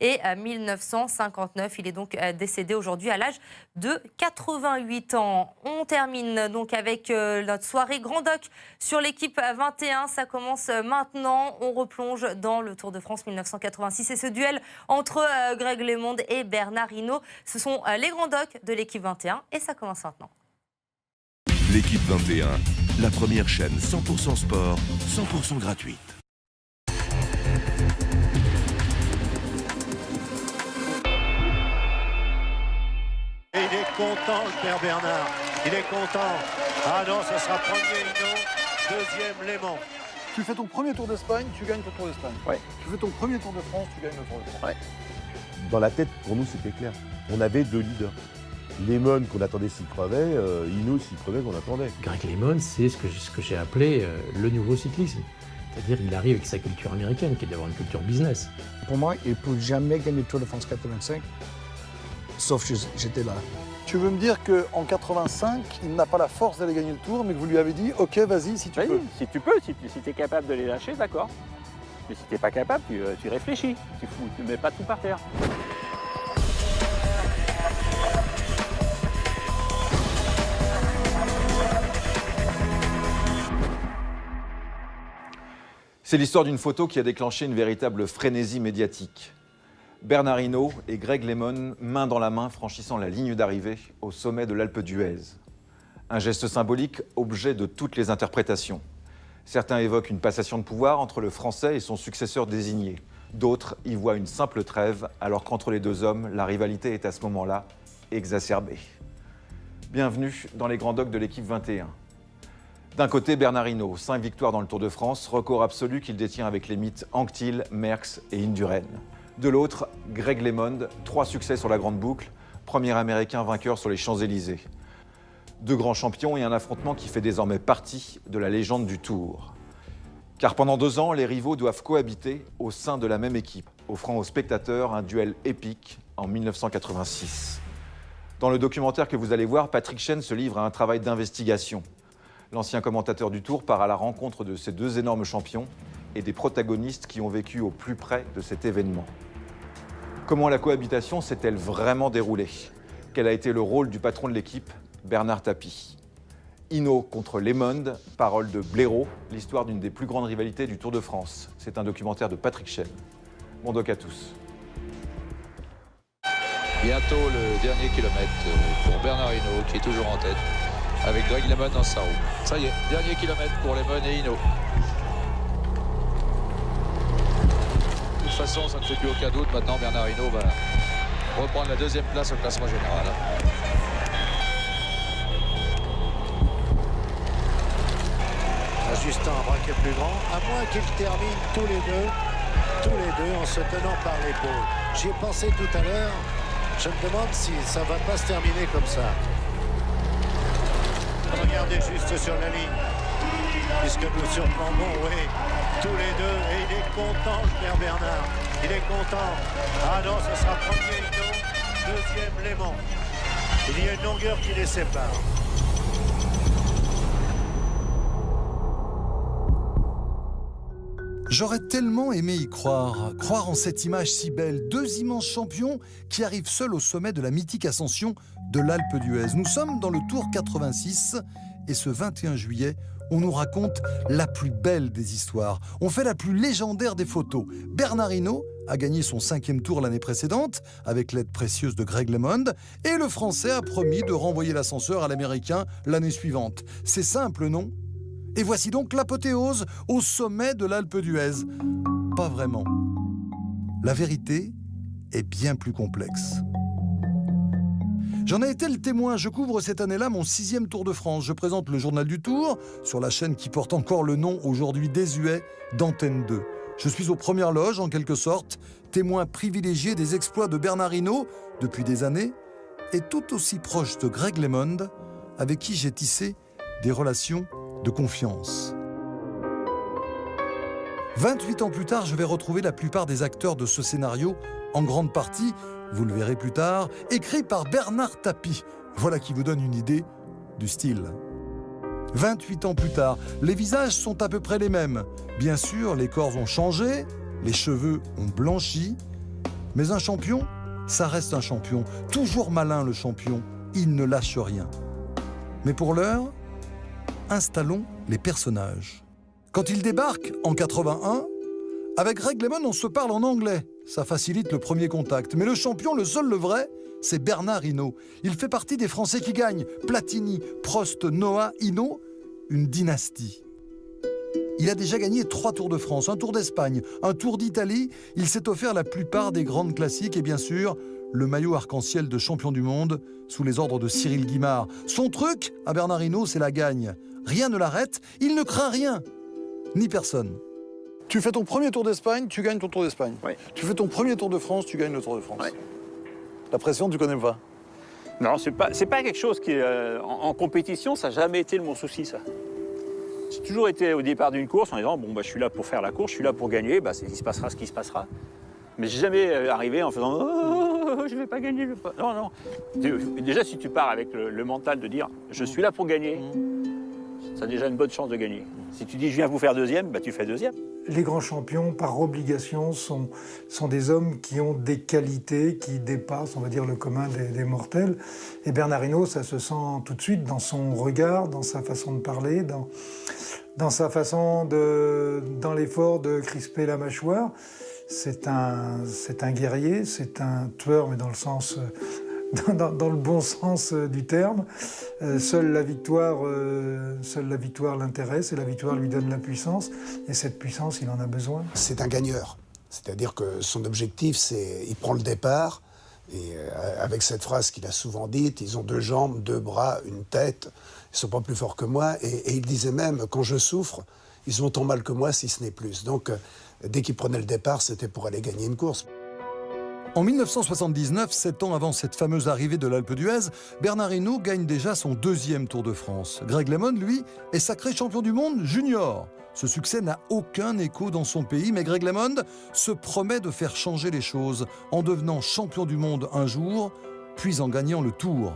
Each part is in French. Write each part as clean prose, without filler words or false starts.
et 1959. Il est donc décédé aujourd'hui à l'âge de 88 ans. On termine donc avec notre soirée Grand Doc sur l'équipe 21. Ça commence maintenant. On replonge dans le Tour de France 1986 et ce duel entre Greg LeMond et Bernard Hinault. Ce sont les Grands Docs de l'équipe 21 et ça commence maintenant. L'équipe 21, la première chaîne 100% sport, 100% gratuite. Et il est content, le père Bernard. Il est content. Ah non, ça sera premier Hinault, deuxième LeMond. Tu fais ton premier Tour d'Espagne, tu gagnes ton Tour d'Espagne. Ouais. Tu fais ton premier Tour de France, tu gagnes le Tour de France. Ouais. Dans la tête, pour nous, c'était clair. On avait deux leaders. LeMond qu'on attendait s'il crevait, Hinault s'il crevait qu'on attendait. Greg LeMond, c'est ce que j'ai appelé le nouveau cyclisme. C'est-à-dire qu'il arrive avec sa culture américaine, qui est d'avoir une culture business. Pour moi, il ne peut jamais gagner le Tour de France 85, sauf que j'étais là. Tu veux me dire qu'en 85, il n'a pas la force d'aller gagner le Tour, mais que vous lui avez dit « Ok, vas-y, si tu peux ». Si tu peux, si tu es capable de les lâcher, d'accord. Mais si tu n'es pas capable, tu réfléchis. Tu ne mets pas tout par terre. C'est l'histoire d'une photo qui a déclenché une véritable frénésie médiatique. Bernard Hinault et Greg LeMond, main dans la main, franchissant la ligne d'arrivée au sommet de l'Alpe d'Huez. Un geste symbolique, objet de toutes les interprétations. Certains évoquent une passation de pouvoir entre le Français et son successeur désigné. D'autres y voient une simple trêve, alors qu'entre les deux hommes, la rivalité est à ce moment-là exacerbée. Bienvenue dans les Grands Docs de l'équipe 21. D'un côté, Bernard Hinault, 5 victoires dans le Tour de France, record absolu qu'il détient avec les mythes Anquetil, Merckx et Indurain. De l'autre, Greg LeMond, 3 succès sur la Grande Boucle, premier Américain vainqueur sur les Champs-Élysées. 2 grands champions et un affrontement qui fait désormais partie de la légende du Tour. Car pendant 2 ans, les rivaux doivent cohabiter au sein de la même équipe, offrant aux spectateurs un duel épique en 1986. Dans le documentaire que vous allez voir, Patrick Chêne se livre à un travail d'investigation. L'ancien commentateur du Tour part à la rencontre de ces 2 énormes champions et des protagonistes qui ont vécu au plus près de cet événement. Comment la cohabitation s'est-elle vraiment déroulée? Quel a été le rôle du patron de l'équipe, Bernard Tapie? Hinault contre LeMond, parole de Blaireau, l'histoire d'une des plus grandes rivalités du Tour de France. C'est un documentaire de Patrick Chêne. Bon doc à tous. Bientôt le dernier kilomètre pour Bernard Hinault qui est toujours en tête avec Greg LeMond dans sa roue. Ça y est, dernier kilomètre pour LeMond et Hinault. De toute façon, ça ne fait plus aucun doute. Maintenant, Bernard Hinault va reprendre la 2e place au classement général. Justin, un braquet plus grand, à moins qu'ils terminent tous les deux en se tenant par l'épaule. J'y ai pensé tout à l'heure. Je me demande si ça ne va pas se terminer comme ça. Regardez juste sur la ligne, puisque nous surplombons, oui, tous les deux, et il est content, le père Bernard, il est content. Ah non, ce sera premier Hinault, deuxième LeMond. Il y a une longueur qui les sépare. J'aurais tellement aimé y croire en cette image si belle, 2 immenses champions qui arrivent seuls au sommet de la mythique ascension de l'Alpe d'Huez. Nous sommes dans le Tour 86 et ce 21 juillet, on nous raconte la plus belle des histoires. On fait la plus légendaire des photos. Bernard Hinault a gagné son 5e Tour l'année précédente avec l'aide précieuse de Greg LeMond et le Français a promis de renvoyer l'ascenseur à l'Américain l'année suivante. C'est simple, non ? Et voici donc l'apothéose au sommet de l'Alpe d'Huez. Pas vraiment. La vérité est bien plus complexe. J'en ai été le témoin. Je couvre cette année-là mon 6e Tour de France. Je présente le journal du Tour sur la chaîne qui porte encore le nom aujourd'hui désuet d'Antenne 2. Je suis aux premières loges, en quelque sorte, témoin privilégié des exploits de Bernard Hinault depuis des années et tout aussi proche de Greg LeMond, avec qui j'ai tissé des relations de confiance. 28 ans plus tard, je vais retrouver la plupart des acteurs de ce scénario, en grande partie, vous le verrez plus tard, écrit par Bernard Tapie. Voilà qui vous donne une idée du style. 28 ans plus tard, les visages sont à peu près les mêmes. Bien sûr, les corps ont changé, les cheveux ont blanchi, Mais un champion, ça reste un champion. Toujours malin le champion, il ne lâche rien. Mais pour l'heure, installons les personnages. Quand il débarque en 81, avec Greg LeMond, on se parle en anglais. Ça facilite le premier contact. Mais le champion, le seul, le vrai, c'est Bernard Hinault. Il fait partie des Français qui gagnent. Platini, Prost, Noah, Hinault, une dynastie. Il a déjà gagné 3 Tours de France, un Tour d'Espagne, un Tour d'Italie. Il s'est offert la plupart des grandes classiques et bien sûr, le maillot arc-en-ciel de champion du monde sous les ordres de Cyril Guimard. Son truc, à Bernard Hinault, c'est la gagne. Rien ne l'arrête, il ne craint rien, ni personne. Tu fais ton premier Tour d'Espagne, tu gagnes ton Tour d'Espagne. Oui. Tu fais ton premier Tour de France, tu gagnes le Tour de France. Oui. La pression, tu connais pas? Non, c'est pas quelque chose qui, en compétition, ça n'a jamais été mon souci, ça. J'ai toujours été au départ d'une course en disant, bon, bah, je suis là pour faire la course, je suis là pour gagner, bah, il se passera ce qui se passera. Mais j'ai jamais arrivé en faisant, oh, je vais pas gagner. Non, non. Déjà, si tu pars avec le mental de dire, je suis là pour gagner, ça a déjà une bonne chance de gagner. Si tu dis, je viens vous faire deuxième, bah, tu fais deuxième. Les grands champions, par obligation, sont des hommes qui ont des qualités qui dépassent, on va dire, le commun des mortels. Et Bernard Hinault, ça se sent tout de suite dans son regard, dans sa façon de parler, dans sa façon dans l'effort de crisper la mâchoire. C'est un guerrier, c'est un tueur, mais dans le sens... Dans le bon sens du terme. Seule la victoire l'intéresse et la victoire lui donne la puissance. Et cette puissance, il en a besoin. C'est un gagneur. C'est-à-dire que son objectif, c'est... Il prend le départ, et avec cette phrase qu'il a souvent dite, ils ont 2 jambes, 2 bras, une tête, ils ne sont pas plus forts que moi. Et il disait même, quand je souffre, ils ont autant mal que moi, si ce n'est plus. Donc, dès qu'il prenait le départ, c'était pour aller gagner une course. En 1979, 7 ans avant cette fameuse arrivée de l'Alpe d'Huez, Bernard Hinault gagne déjà son 2e Tour de France. Greg LeMond, lui, est sacré champion du monde junior. Ce succès n'a aucun écho dans son pays, mais Greg LeMond se promet de faire changer les choses en devenant champion du monde un jour, puis en gagnant le Tour.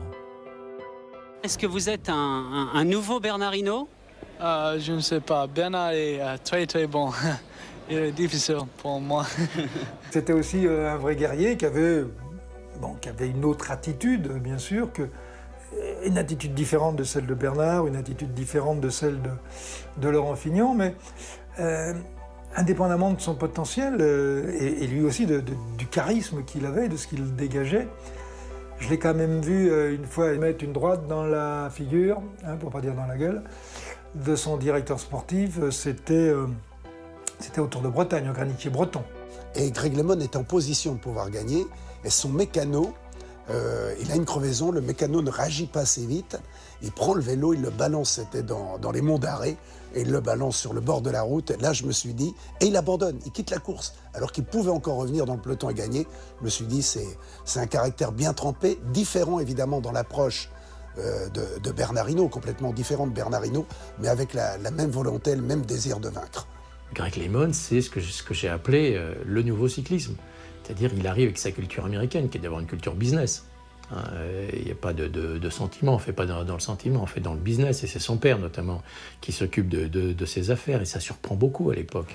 Est-ce que vous êtes un nouveau Bernard Hinault? Je ne sais pas. Bernard est très très bon. Il est difficile pour moi. C'était aussi un vrai guerrier qui avait une autre attitude, bien sûr, une attitude différente de celle de Bernard, une attitude différente de celle de Laurent Fignon, mais indépendamment de son potentiel, et lui aussi du charisme qu'il avait, de ce qu'il dégageait, je l'ai quand même vu une fois mettre une droite dans la figure, pour pas dire dans la gueule, de son directeur sportif. C'était au Tour de Bretagne, au granitier breton. Et Greg LeMond est en position de pouvoir gagner. Et son mécano, il a une crevaison, le mécano ne réagit pas assez vite. Il prend le vélo, il le balance, c'était dans les monts d'Arrée, et il le balance sur le bord de la route. Et là, je me suis dit, et il abandonne, il quitte la course, alors qu'il pouvait encore revenir dans le peloton et gagner. Je me suis dit, c'est un caractère bien trempé, différent évidemment dans l'approche de Bernard Hinault, complètement différent de Bernard Hinault, mais avec la même volonté, le même désir de vaincre. Greg LeMond, c'est ce que j'ai appelé le nouveau cyclisme. C'est-à-dire il arrive avec sa culture américaine, qui est d'avoir une culture business. Il n'y a pas de sentiment, on ne fait pas dans le sentiment, on fait dans le business. Et c'est son père notamment qui s'occupe de ses affaires. Et ça surprend beaucoup à l'époque.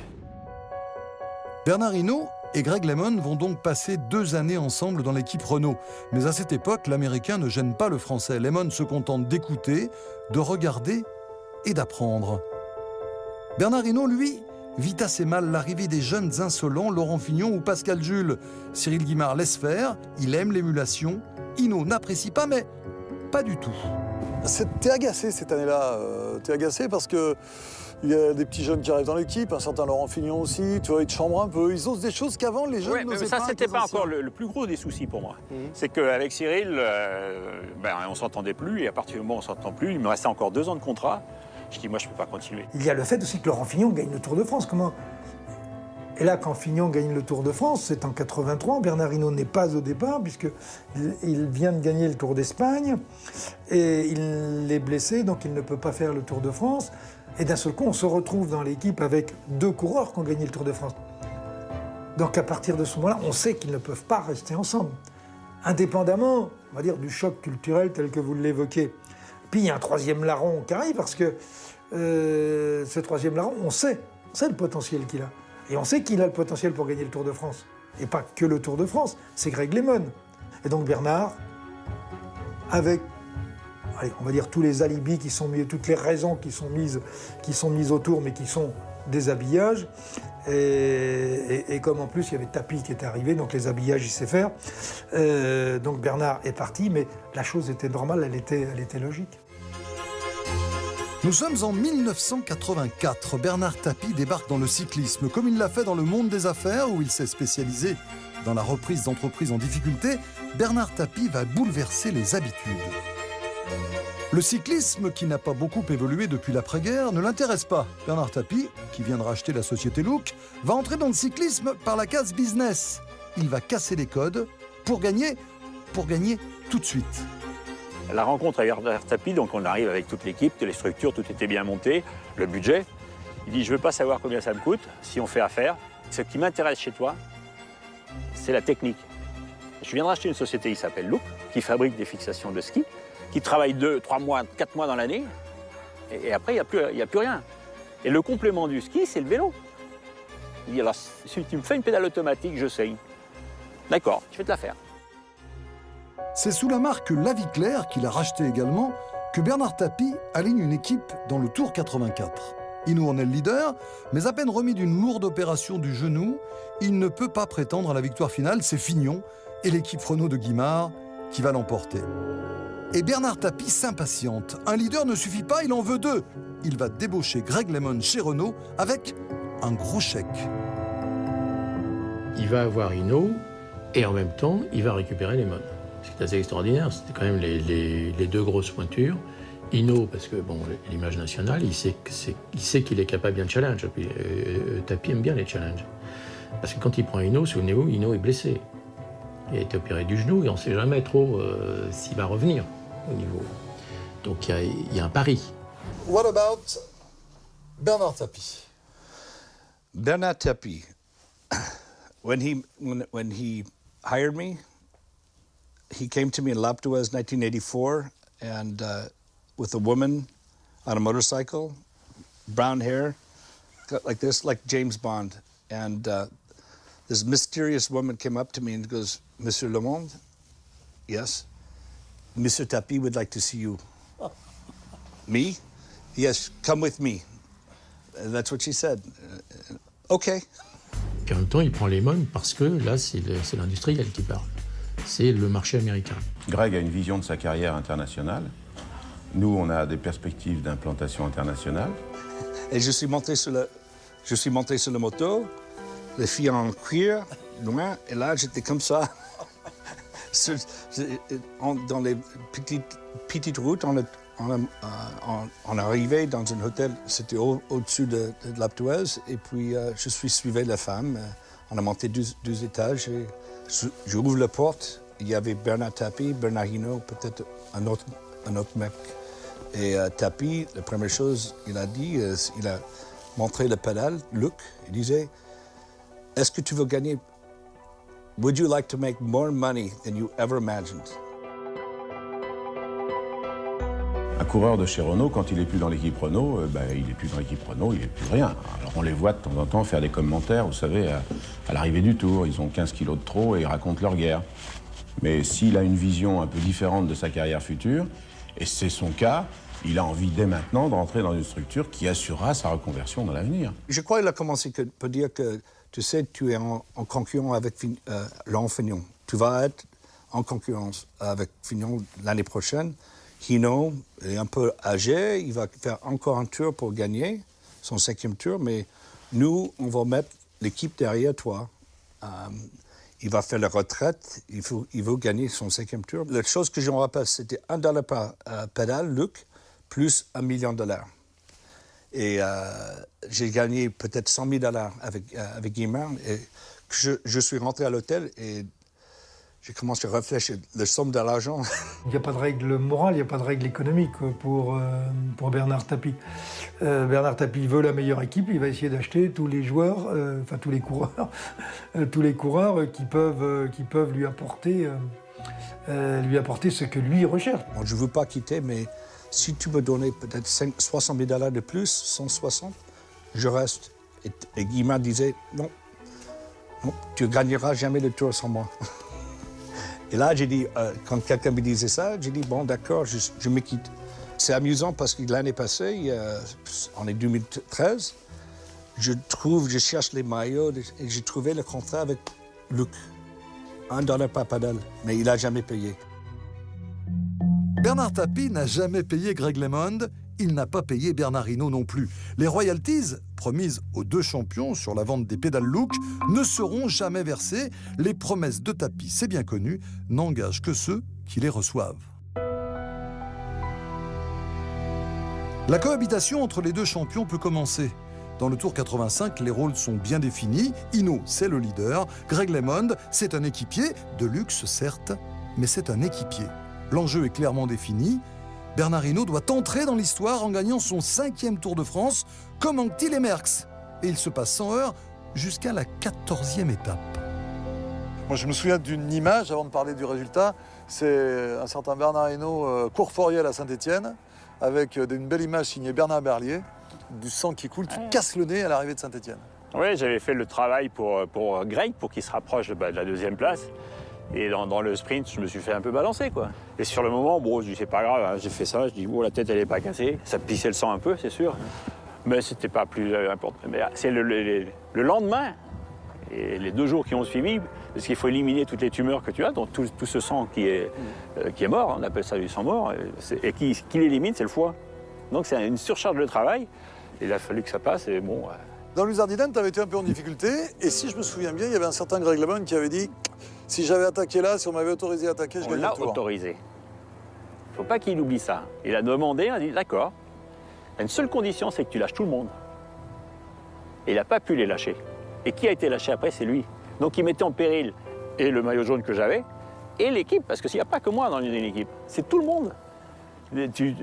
Bernard Hinault et Greg LeMond vont donc passer 2 années ensemble dans l'équipe Renault. Mais à cette époque, l'Américain ne gêne pas le Français. LeMond se contente d'écouter, de regarder et d'apprendre. Bernard Hinault, lui, vit assez mal l'arrivée des jeunes insolents, Laurent Fignon ou Pascal Jules. Cyril Guimard laisse faire, il aime l'émulation. Hinault n'apprécie pas, mais pas du tout. T'es agacé cette année-là, t'es agacé parce que il y a des petits jeunes qui arrivent dans l'équipe, un certain Laurent Fignon aussi, tu vois, ils te chambrent un peu, ils osent des choses qu'avant les jeunes n'osaient pas. Ça, c'était pas encore le plus gros des soucis pour moi. C'est qu'avec Cyril, on s'entendait plus, et à partir du moment où on s'entend plus, il me restait encore 2 ans de contrat. Je dis, moi, je ne peux pas continuer. Il y a le fait aussi que Laurent Fignon gagne le Tour de France. Et là, quand Fignon gagne le Tour de France, c'est en 83. Bernard Hinault n'est pas au départ, puisqu'il vient de gagner le Tour d'Espagne. Et il est blessé, donc il ne peut pas faire le Tour de France. Et d'un seul coup, on se retrouve dans l'équipe avec 2 coureurs qui ont gagné le Tour de France. Donc à partir de ce moment-là, on sait qu'ils ne peuvent pas rester ensemble. Indépendamment, on va dire, du choc culturel tel que vous l'évoquez. Puis il y a un 3e larron qui arrive, parce que ce 3e larron, on sait le potentiel qu'il a. Et on sait qu'il a le potentiel pour gagner le Tour de France. et pas que le Tour de France, c'est Greg LeMond. Et donc Bernard, avec, allez, on va dire tous les alibis qui sont mis, toutes les raisons qui sont mises autour, mais qui sont des habillages, et comme en plus il y avait Tapie qui était arrivé, donc les habillages il sait faire, donc Bernard est parti, mais la chose était normale, elle était logique. Nous sommes en 1984. Bernard Tapie débarque dans le cyclisme, comme il l'a fait dans le monde des affaires, où il s'est spécialisé dans la reprise d'entreprises en difficulté. Bernard Tapie va bouleverser les habitudes. Le cyclisme, qui n'a pas beaucoup évolué depuis l'après-guerre, ne l'intéresse pas. Bernard Tapie, qui vient de racheter la société Look, va entrer dans le cyclisme par la case business. Il va casser les codes pour gagner tout de suite. La rencontre avec Bernard Tapie, donc on arrive avec toute l'équipe, toutes les structures, tout était bien monté, le budget. Il dit, je ne veux pas savoir combien ça me coûte, si on fait affaire. Ce qui m'intéresse chez toi, c'est la technique. Je viens de racheter une société qui s'appelle Look, qui fabrique des fixations de ski, qui travaille 2, 3 mois, 4 mois dans l'année, et après, il n'y a plus rien. Et le complément du ski, c'est le vélo. Il dit, alors, si tu me fais une pédale automatique, je sais. D'accord, je vais te la faire. C'est sous la marque La Vie Claire, qu'il a racheté également, que Bernard Tapie aligne une équipe dans le Tour 84. Hinault en est le leader, mais à peine remis d'une lourde opération du genou, il ne peut pas prétendre à la victoire finale. C'est Fignon et l'équipe Renault de Guimard qui va l'emporter. Et Bernard Tapie s'impatiente. Un leader ne suffit pas, il en veut 2. Il va débaucher Greg LeMond chez Renault avec un gros chèque. Il va avoir Hinault et en même temps, il va récupérer LeMond. Ce qui est assez extraordinaire, c'était quand même les 2 grosses pointures. Hinault, parce que bon, l'image nationale, il sait qu'il est capable d'un challenge. Puis, Tapie aime bien les challenges. Parce que quand il prend Hinault, souvenez-vous, Hinault est blessé. Il a été opéré du genou et on ne sait jamais trop s'il va revenir au niveau. Donc il y a un pari. What about Bernard Tapie? Bernard Tapie, when he hired me, he came to me in L'Alpe d'Huez 1984, and with a woman on a motorcycle, brown hair, like this, like James Bond. And this mysterious woman came up to me and goes, Monsieur LeMond? Yes. Monsieur Tapie would like to see you. Me? Yes, come with me. That's what she said. Okay. Puis en même temps, il prend LeMond parce que là, c'est l'industriel qui parle. C'est le marché américain. Greg a une vision de sa carrière internationale. Nous, on a des perspectives d'implantation internationale. Et je suis monté sur le moto, les filles en cuir, loin, et là, j'étais comme ça. Dans les petites routes, on arrivait dans un hôtel, c'était au-dessus de L'Alpe d'Huez, et puis je suivais la femme. On a monté 12 étages, et j'ouvre la porte, il y avait Bernard Tapie, Bernard Hinault, peut-être un autre mec. Et Tapie, la première chose qu'il a dit, il a montré le pédale, Luc, il disait, est-ce que tu veux gagner? Would you like to make more money than you ever imagined? Un coureur de chez Renault, quand il n'est plus dans l'équipe Renault, il n'est plus dans l'équipe Renault, il n'est plus rien. Alors on les voit de temps en temps faire des commentaires, vous savez, à l'arrivée du Tour, ils ont 15 kilos de trop et ils racontent leur guerre. Mais s'il a une vision un peu différente de sa carrière future, et c'est son cas, il a envie dès maintenant d'entrer dans une structure qui assurera sa reconversion dans l'avenir. Je crois qu'il a commencé pour dire que, tu sais, tu es en concurrence avec Laurent Fignon. Tu vas être en concurrence avec Fignon l'année prochaine. Hinault est un peu âgé, il va faire encore un tour pour gagner, son 5e tour, mais nous, on va mettre l'équipe derrière toi. Il va faire la retraite, il veut gagner son 5e tour. La chose que je me rappelle, c'était $1 par pédale, Luc, plus $1 million. Et j'ai gagné peut-être $100 000 avec Guimard. Et je suis rentré à l'hôtel et j'ai commencé à réfléchir la somme de l'argent. Il n'y a pas de règle morale, il n'y a pas de règle économique pour Bernard Tapie. Bernard Tapie veut la meilleure équipe, il va essayer d'acheter tous les joueurs, tous les coureurs qui peuvent lui apporter ce que lui recherche. Bon, je ne veux pas quitter, mais si tu me donnais peut-être 60 000 de plus, 160, je reste. Et Guimard disait, non, non, tu ne gagneras jamais le Tour sans moi. Et là, j'ai dit, quand quelqu'un me disait ça, j'ai dit, bon, d'accord, je me quitte. C'est amusant parce que l'année passée, en 2013, je cherche les maillots et j'ai trouvé le contrat avec Luc. $1 par pédale, mais il n'a jamais payé. Bernard Tapie n'a jamais payé Greg LeMond, il n'a pas payé Bernard Hinault non plus. Les royalties, promises aux deux champions sur la vente des pédales Look, ne seront jamais versées. Les promesses de Tapie, c'est bien connu, n'engagent que ceux qui les reçoivent. La cohabitation entre les deux champions peut commencer. Dans le Tour 85, les rôles sont bien définis. Hinault, c'est le leader. Greg LeMond, c'est un équipier, de luxe certes, mais c'est un équipier. L'enjeu est clairement défini. Bernard Hinault doit entrer dans l'histoire en gagnant son 5e Tour de France, comme Anquetil et Merckx. Et il se passe sans heurts jusqu'à la 14e étape. Moi, je me souviens d'une image, avant de parler du résultat, c'est un certain Bernard Hinault, Courforiel à Saint-Étienne, avec une belle image signée Bernard Berlier, du sang qui coule, tu casses le nez à l'arrivée de Saint-Étienne. Oui, j'avais fait le travail pour Greg, pour qu'il se rapproche de la 2e place. Et dans le sprint, je me suis fait un peu balancer, quoi. Et sur le moment, bon, je dis, c'est pas grave, hein, j'ai fait ça, je dis, oh, la tête, elle est pas cassée. Ça pissait le sang un peu, c'est sûr. Mais c'était pas plus important. Mais c'est le lendemain, et les 2 jours qui ont suivi, parce qu'il faut éliminer toutes les tumeurs que tu as, donc tout ce sang qui est mort, on appelle ça du sang mort, et qui l'élimine, c'est le foie. Donc c'est une surcharge de travail, et il a fallu que ça passe, et bon... Dans l'Uzardiden, tu avais été un peu en difficulté, et si je me souviens bien, il y avait un certain Greg LeMond qui avait dit « Si j'avais attaqué là, si on m'avait autorisé à attaquer, je gagnais le Tour. » On l'a autorisé. Il ne faut pas qu'il oublie ça. Il a demandé, il a dit « D'accord, une seule condition, c'est que tu lâches tout le monde. » Et il n'a pas pu les lâcher. Et qui a été lâché après, c'est lui. Donc il mettait en péril et le maillot jaune que j'avais, et l'équipe, parce qu'il n'y a pas que moi dans une équipe, c'est tout le monde.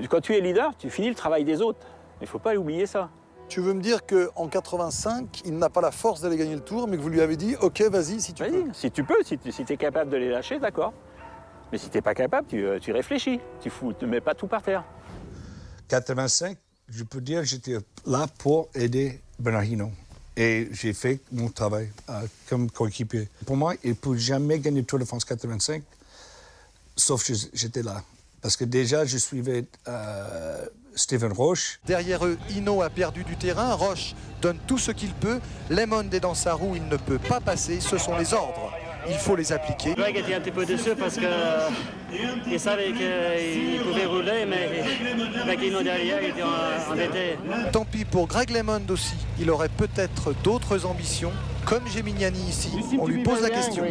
Quand tu es leader, tu finis le travail des autres. Il ne faut pas oublier ça. Tu veux me dire qu'en 85, il n'a pas la force d'aller gagner le Tour, mais que vous lui avez dit « Ok, vas-y, si tu peux. » Si tu peux, si tu es capable de les lâcher, d'accord. Mais si tu n'es pas capable, tu réfléchis. Tu ne mets pas tout par terre. 85, je peux dire que j'étais là pour aider Bernard Hinault. Et j'ai fait mon travail comme coéquipier. Pour moi, il ne peut jamais gagner le Tour de France 85, sauf que j'étais là. Parce que déjà, je suivais Steven Roche. Derrière eux, Hinault a perdu du terrain. Roche donne tout ce qu'il peut. LeMond est dans sa roue, il ne peut pas passer. Ce sont les ordres. Il faut les appliquer. Greg était un petit peu déçu parce qu'il savait qu'il pouvait rouler, mais avec Hinault derrière, il était embêté. Tant pis pour Greg LeMond aussi. Il aurait peut-être d'autres ambitions. Comme Gemignani ici, on lui pose la question.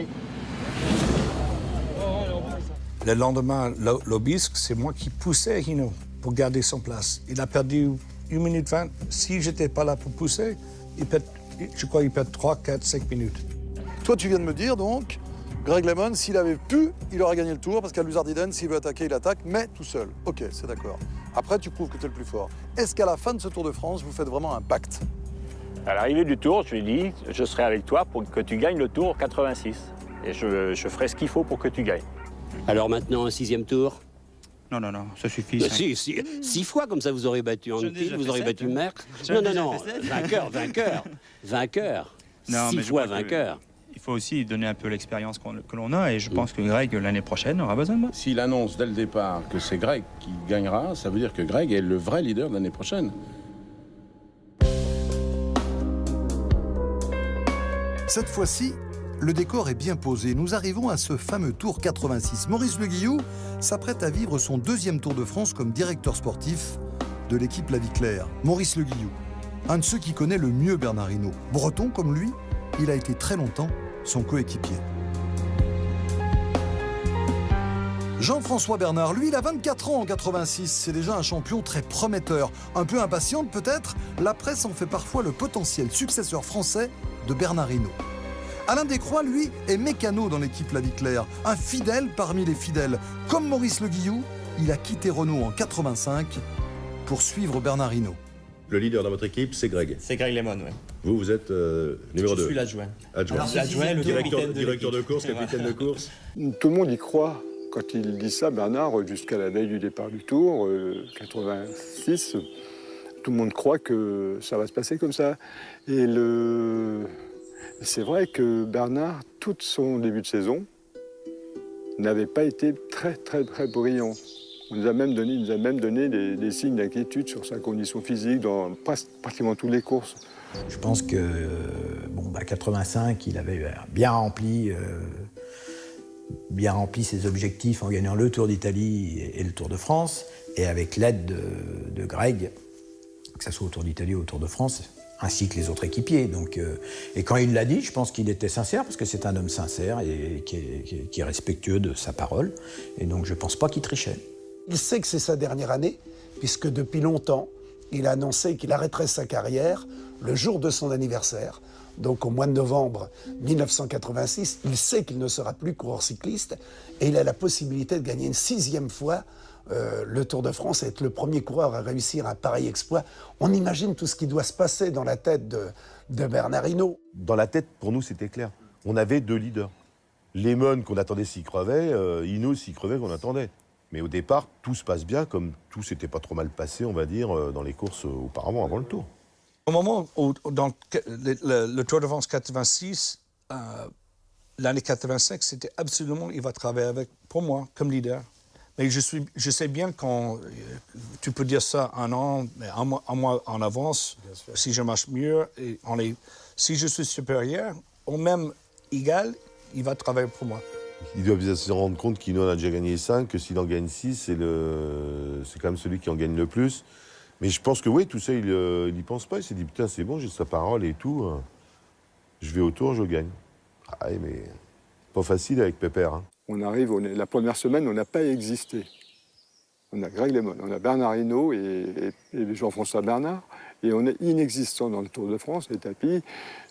Le lendemain, l'Aubisque, c'est moi qui poussais Hinault pour garder son place. Il a perdu 1 minute 20. Si je n'étais pas là pour pousser, je crois qu'il perd 3, 4, 5 minutes. Toi, tu viens de me dire, donc, Greg LeMond, s'il avait pu, il aurait gagné le Tour, parce qu'à l'Uzardiden, s'il veut attaquer, il attaque, mais tout seul. Ok, c'est d'accord. Après, tu prouves que tu es le plus fort. Est-ce qu'à la fin de ce Tour de France, vous faites vraiment un pacte? À l'arrivée du Tour, je lui ai dit, je serai avec toi pour que tu gagnes le Tour 86. Et je ferai ce qu'il faut pour que tu gagnes. Alors maintenant, un 6e tour? Non, ça suffit. Bah, 6 fois, comme ça, vous aurez battu Anquetil, vous aurez battu Merckx. Non, vainqueur. 6 fois vainqueur. Il faut aussi donner un peu l'expérience que l'on a, et je pense que Greg, l'année prochaine, aura besoin de moi. S'il annonce dès le départ que c'est Greg qui gagnera, ça veut dire que Greg est le vrai leader de l'année prochaine. Cette fois-ci, le décor est bien posé. Nous arrivons à ce fameux Tour 86. Maurice Le Guillou s'apprête à vivre son 2e Tour de France comme directeur sportif de l'équipe La Vie Claire. Maurice Le Guillou, un de ceux qui connaît le mieux Bernard Hinault. Breton comme lui, il a été très longtemps son coéquipier. Jean-François Bernard, lui, il a 24 ans en 86. C'est déjà un champion très prometteur. Un peu impatiente peut-être, la presse en fait parfois le potentiel successeur français de Bernard Hinault. Alain Descroix, lui, est mécano dans l'équipe La Vie Claire, un fidèle parmi les fidèles. Comme Maurice Le Guillou, il a quitté Renault en 85 pour suivre Bernard Hinault. Le leader dans votre équipe, c'est Greg. C'est Greg LeMond, oui. Vous êtes numéro 2. Je suis l'adjoint. L'adjoint, le directeur de course, capitaine de course. Tout le monde y croit. Quand il dit ça, Bernard, jusqu'à la veille du départ du Tour, 86, tout le monde croit que ça va se passer comme ça. Et C'est vrai que Bernard, tout son début de saison, n'avait pas été très brillant. Il nous a même donné des signes d'inquiétude sur sa condition physique dans pratiquement toutes les courses. Je pense que, 85, il avait bien rempli ses objectifs en gagnant le Tour d'Italie et le Tour de France. Et avec l'aide de Greg, que ce soit au Tour d'Italie ou au Tour de France, ainsi que les autres équipiers. Donc, et quand il l'a dit, je pense qu'il était sincère, parce que c'est un homme sincère et qui est respectueux de sa parole. Et donc je ne pense pas qu'il trichait. Il sait que c'est sa dernière année, puisque depuis longtemps, il a annoncé qu'il arrêterait sa carrière le jour de son anniversaire. Donc au mois de novembre 1986, il sait qu'il ne sera plus coureur cycliste et il a la possibilité de gagner une 6e fois le Tour de France et être le premier coureur à réussir un pareil exploit. On imagine tout ce qui doit se passer dans la tête de Bernard Hinault. Dans la tête, pour nous, c'était clair. On avait 2 leaders. Lemon qu'on attendait s'il crevait, Hinault s'il crevait qu'on attendait. Mais au départ, tout se passe bien, comme tout s'était pas trop mal passé, on va dire, dans les courses auparavant, avant le Tour. Au moment où, dans le Tour de France 86, l'année 85, c'était absolument, il va travailler avec, pour moi, comme leader. Mais je sais bien quand tu peux dire ça un an, mais un mois en avance, si je marche mieux, et si je suis supérieur, ou même égal, il va travailler pour moi. Il doit bien se rendre compte qu'il en a déjà gagné 5, que s'il en gagne 6, c'est quand même celui qui en gagne le plus. Mais je pense que oui, tout ça, il n'y pense pas. Il s'est dit, putain, c'est bon, j'ai sa parole et tout. Je vais au Tour, je gagne. Ah, mais pas facile avec Pépère. Hein. On arrive, la première semaine, on n'a pas existé. On a Greg LeMond, on a Bernard Hinault et Jean-François Bernard. Et on est inexistant dans le Tour de France, les tapis.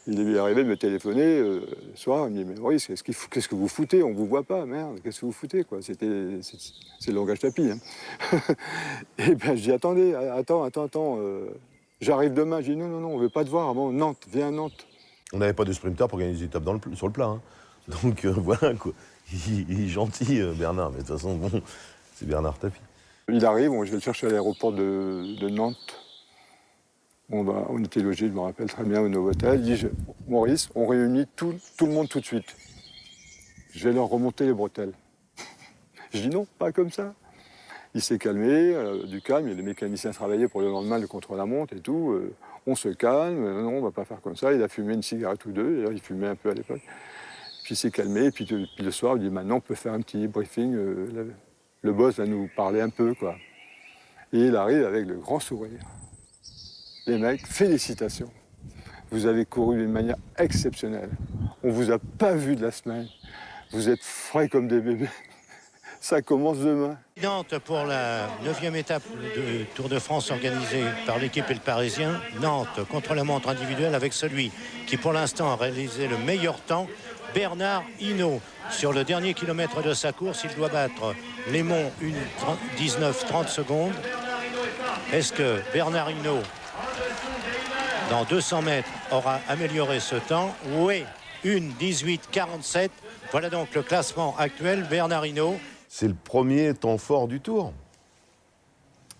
Il est arrivé de me téléphoner le soir, il me dit « Mais Maurice, qu'est-ce que vous foutez? On ne vous voit pas, merde, qu'est-ce que vous foutez ?» C'est le langage tapis. Hein. Et bien je dis « Attendez, attends. J'arrive demain. » Je dis « Non, on ne veut pas te voir avant Nantes, viens à Nantes. » On n'avait pas de sprinter pour gagner des étapes sur le plat. Hein. Donc voilà, quoi. Il est gentil, Bernard, mais de toute façon, bon, c'est Bernard Tapie. Il arrive, je vais le chercher à l'aéroport de Nantes. On était logés, je me rappelle très bien, au Novotel. Il dit « Maurice, on réunit tout le monde tout de suite. Je vais leur remonter les bretelles. » Je dis « Non, pas comme ça. » Il s'est calmé, du calme, il y a des mécaniciens travaillaient pour le lendemain, le contre-la-montre et tout. On se calme, non, on ne va pas faire comme ça. Il a fumé une cigarette ou deux, d'ailleurs il fumait un peu à l'époque. Puis il s'est calmé, et puis le soir, il dit « Maintenant, on peut faire un petit briefing. Le boss va nous parler un peu, quoi. » Et il arrive avec le grand sourire. Les mecs, félicitations. Vous avez couru d'une manière exceptionnelle. On ne vous a pas vu de la semaine. Vous êtes frais comme des bébés. Ça commence demain. Nantes pour la 9e étape du Tour de France organisée par l'équipe et le Parisien. Nantes contre la montre individuelle avec celui qui pour l'instant a réalisé le meilleur temps, Bernard Hinault. Sur le dernier kilomètre de sa course, il doit battre Lemon 1:19:30 secondes. Est-ce que Bernard Hinault, dans 200 mètres, aura amélioré ce temps? Oui, 1:18:47. Voilà donc le classement actuel, Bernard Hinault. C'est le premier temps fort du Tour.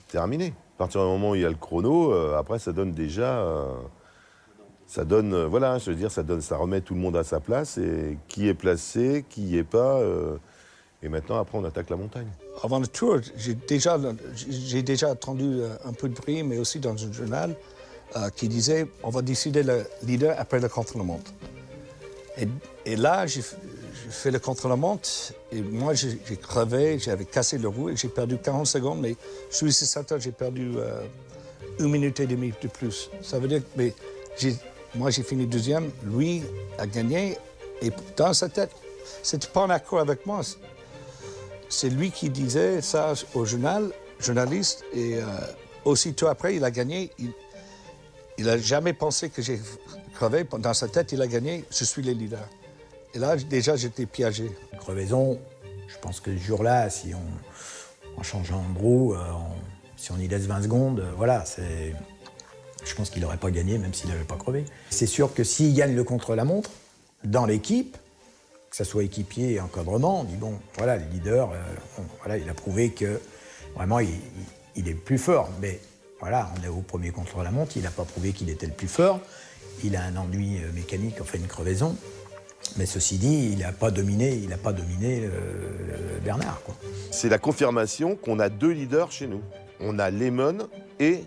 Terminé. À partir du moment où il y a le chrono, après ça donne déjà... voilà, je veux dire, ça remet tout le monde à sa place, et qui est placé, qui n'y est pas... et maintenant, après, on attaque la montagne. Avant le Tour, j'ai déjà entendu un peu de bruit, mais aussi dans un journal, qui disait on va décider le leader après le contre-la-montre. Et là, j'ai fait le contre-la-montre, et moi, j'ai crevé, j'avais cassé le roue, et j'ai perdu 40 secondes, mais je suis certain j'ai perdu 1 minute et demie de plus. Ça veut dire que moi, j'ai fini 2e, lui a gagné, et dans sa tête, c'était pas en accord avec moi. C'est lui qui disait ça au journaliste, et aussitôt après, il a gagné. Il n'a jamais pensé que j'ai crevé. Dans sa tête, il a gagné. Je suis le leader. Et là, déjà, j'étais piégé. Crevaison, je pense que ce jour-là, si en changeant de roue, si on y laisse 20 secondes, voilà, je pense qu'il n'aurait pas gagné, même s'il n'avait pas crevé. C'est sûr que s'il gagne le contre-la-montre, dans l'équipe, que ce soit équipier et encadrement, on dit bon, voilà, le leader, voilà, il a prouvé que vraiment, il est le plus fort. Mais voilà, on est au premier contre-la-montre, il n'a pas prouvé qu'il était le plus fort. il a un ennui mécanique, enfin une crevaison. Mais ceci dit, il n'a pas dominé Bernard, quoi. C'est la confirmation qu'on a 2 leaders chez nous. On a Lemon et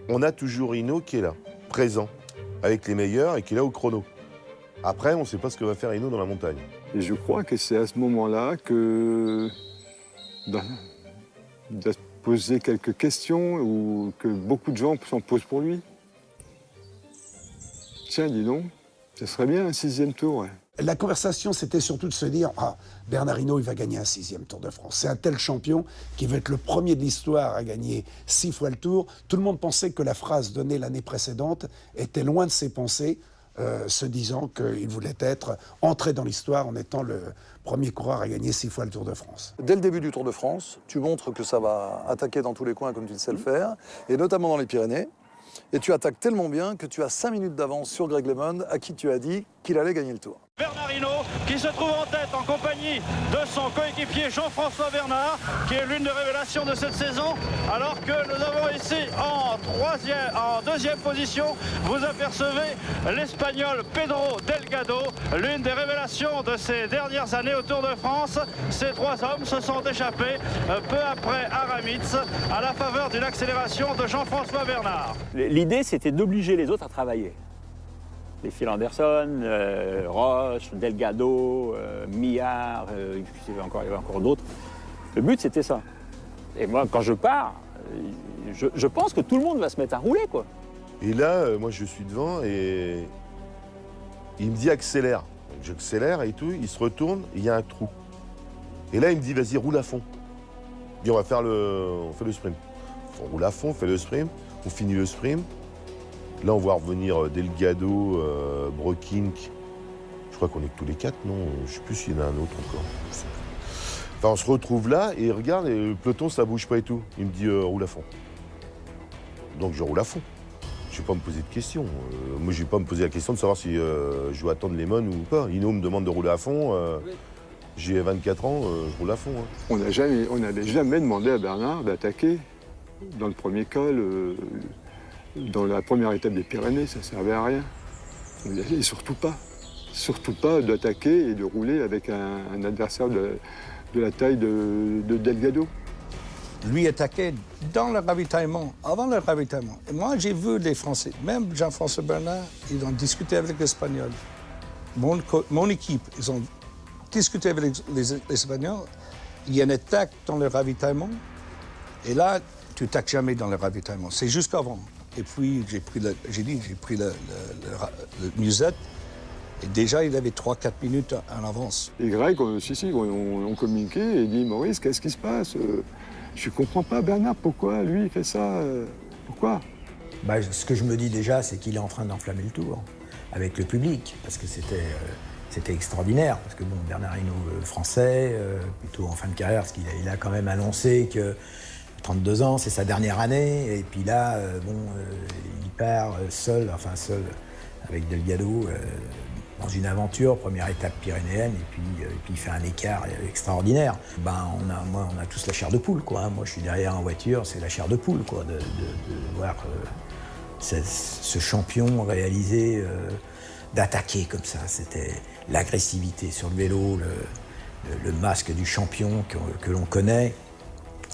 on a toujours Hinault qui est là, présent, avec les meilleurs et qui est là au chrono. Après, on ne sait pas ce que va faire Hinault dans la montagne. Et je crois que c'est à ce moment-là que doit se poser quelques questions ou que beaucoup de gens s'en posent pour lui. Tiens, dis donc, ce serait bien un 6e tour. Ouais. La conversation, c'était surtout de se dire « Ah, Bernard Hinault, il va gagner un 6e Tour de France. C'est un tel champion qui va être le premier de l'histoire à gagner 6 fois le Tour. » Tout le monde pensait que la phrase donnée l'année précédente était loin de ses pensées, se disant qu'il voulait être entré dans l'histoire en étant le premier coureur à gagner 6 fois le Tour de France. Dès le début du Tour de France, tu montres que ça va attaquer dans tous les coins comme tu le sais le faire, et notamment dans les Pyrénées. Et tu attaques tellement bien que tu as 5 minutes d'avance sur Greg LeMond, à qui tu as dit qu'il allait gagner le Tour. Bernard Hinault qui se trouve en tête en compagnie de son coéquipier Jean-François Bernard, qui est l'une des révélations de cette saison, alors que nous avons ici en 2e position, vous apercevez l'Espagnol Pedro Delgado, l'une des révélations de ces dernières années au Tour de France. Ces 3 hommes se sont échappés peu après Aramitz à la faveur d'une accélération de Jean-François Bernard. L'idée, c'était d'obliger les autres à travailler. Les Phil Anderson, Roche, Delgado, Millard, il y avait encore d'autres. Le but, c'était ça. Et moi, quand je pars, je pense que tout le monde va se mettre à rouler, quoi. Et là, moi, je suis devant et il me dit accélère. Donc, j'accélère et tout, il se retourne, il y a un trou. Et là, il me dit vas-y, roule à fond. Et on fait le sprint. On roule à fond, on fait le sprint, on finit le sprint. Là, on voit revenir Delgado, Brokink. Je crois qu'on est que tous les 4, non? Je ne sais plus s'il y en a un autre encore. Enfin, on se retrouve là et regarde, et le peloton, ça bouge pas et tout. Il me dit roule à fond. Donc je roule à fond. Je ne vais pas me poser de questions. Moi, je ne vais pas me poser la question de savoir si je dois attendre Lemon ou pas. Hinault me demande de rouler à fond. J'ai 24 ans, je roule à fond. Hein. On n'avait jamais demandé à Bernard d'attaquer dans le premier col. Dans la première étape des Pyrénées, ça ne servait à rien. Et surtout pas d'attaquer et de rouler avec un adversaire de la taille de Delgado. Lui attaquait dans le ravitaillement, avant le ravitaillement. Et moi, j'ai vu les Français, même Jean-François Bernard, ils ont discuté avec l'Espagnol. Mon équipe, ils ont discuté avec les Espagnols. Il y a une attaque dans le ravitaillement. Et là, tu n'attaques jamais dans le ravitaillement. C'est jusqu'avant. Et puis, j'ai pris le musette. Et déjà, il avait 3-4 minutes en avance. Et Greg, on communiquait et dit « Maurice, qu'est-ce qui se passe ? Je ne comprends pas, Bernard, pourquoi lui, il fait ça Pourquoi ?» Ce que je me dis déjà, c'est qu'il est en train d'enflammer le Tour avec le public, parce que c'était extraordinaire. Parce que bon, Bernard Hinault, français, plutôt en fin de carrière, parce qu'il a quand même annoncé que 32 ans, c'est sa dernière année, et puis là, il part seul, avec Delgado, dans une aventure, première étape pyrénéenne, et puis il fait un écart extraordinaire. On a tous la chair de poule, quoi. Moi, je suis derrière en voiture, c'est la chair de poule, quoi, de voir ce champion réaliser, d'attaquer comme ça. C'était l'agressivité sur le vélo, le masque du champion que l'on connaît.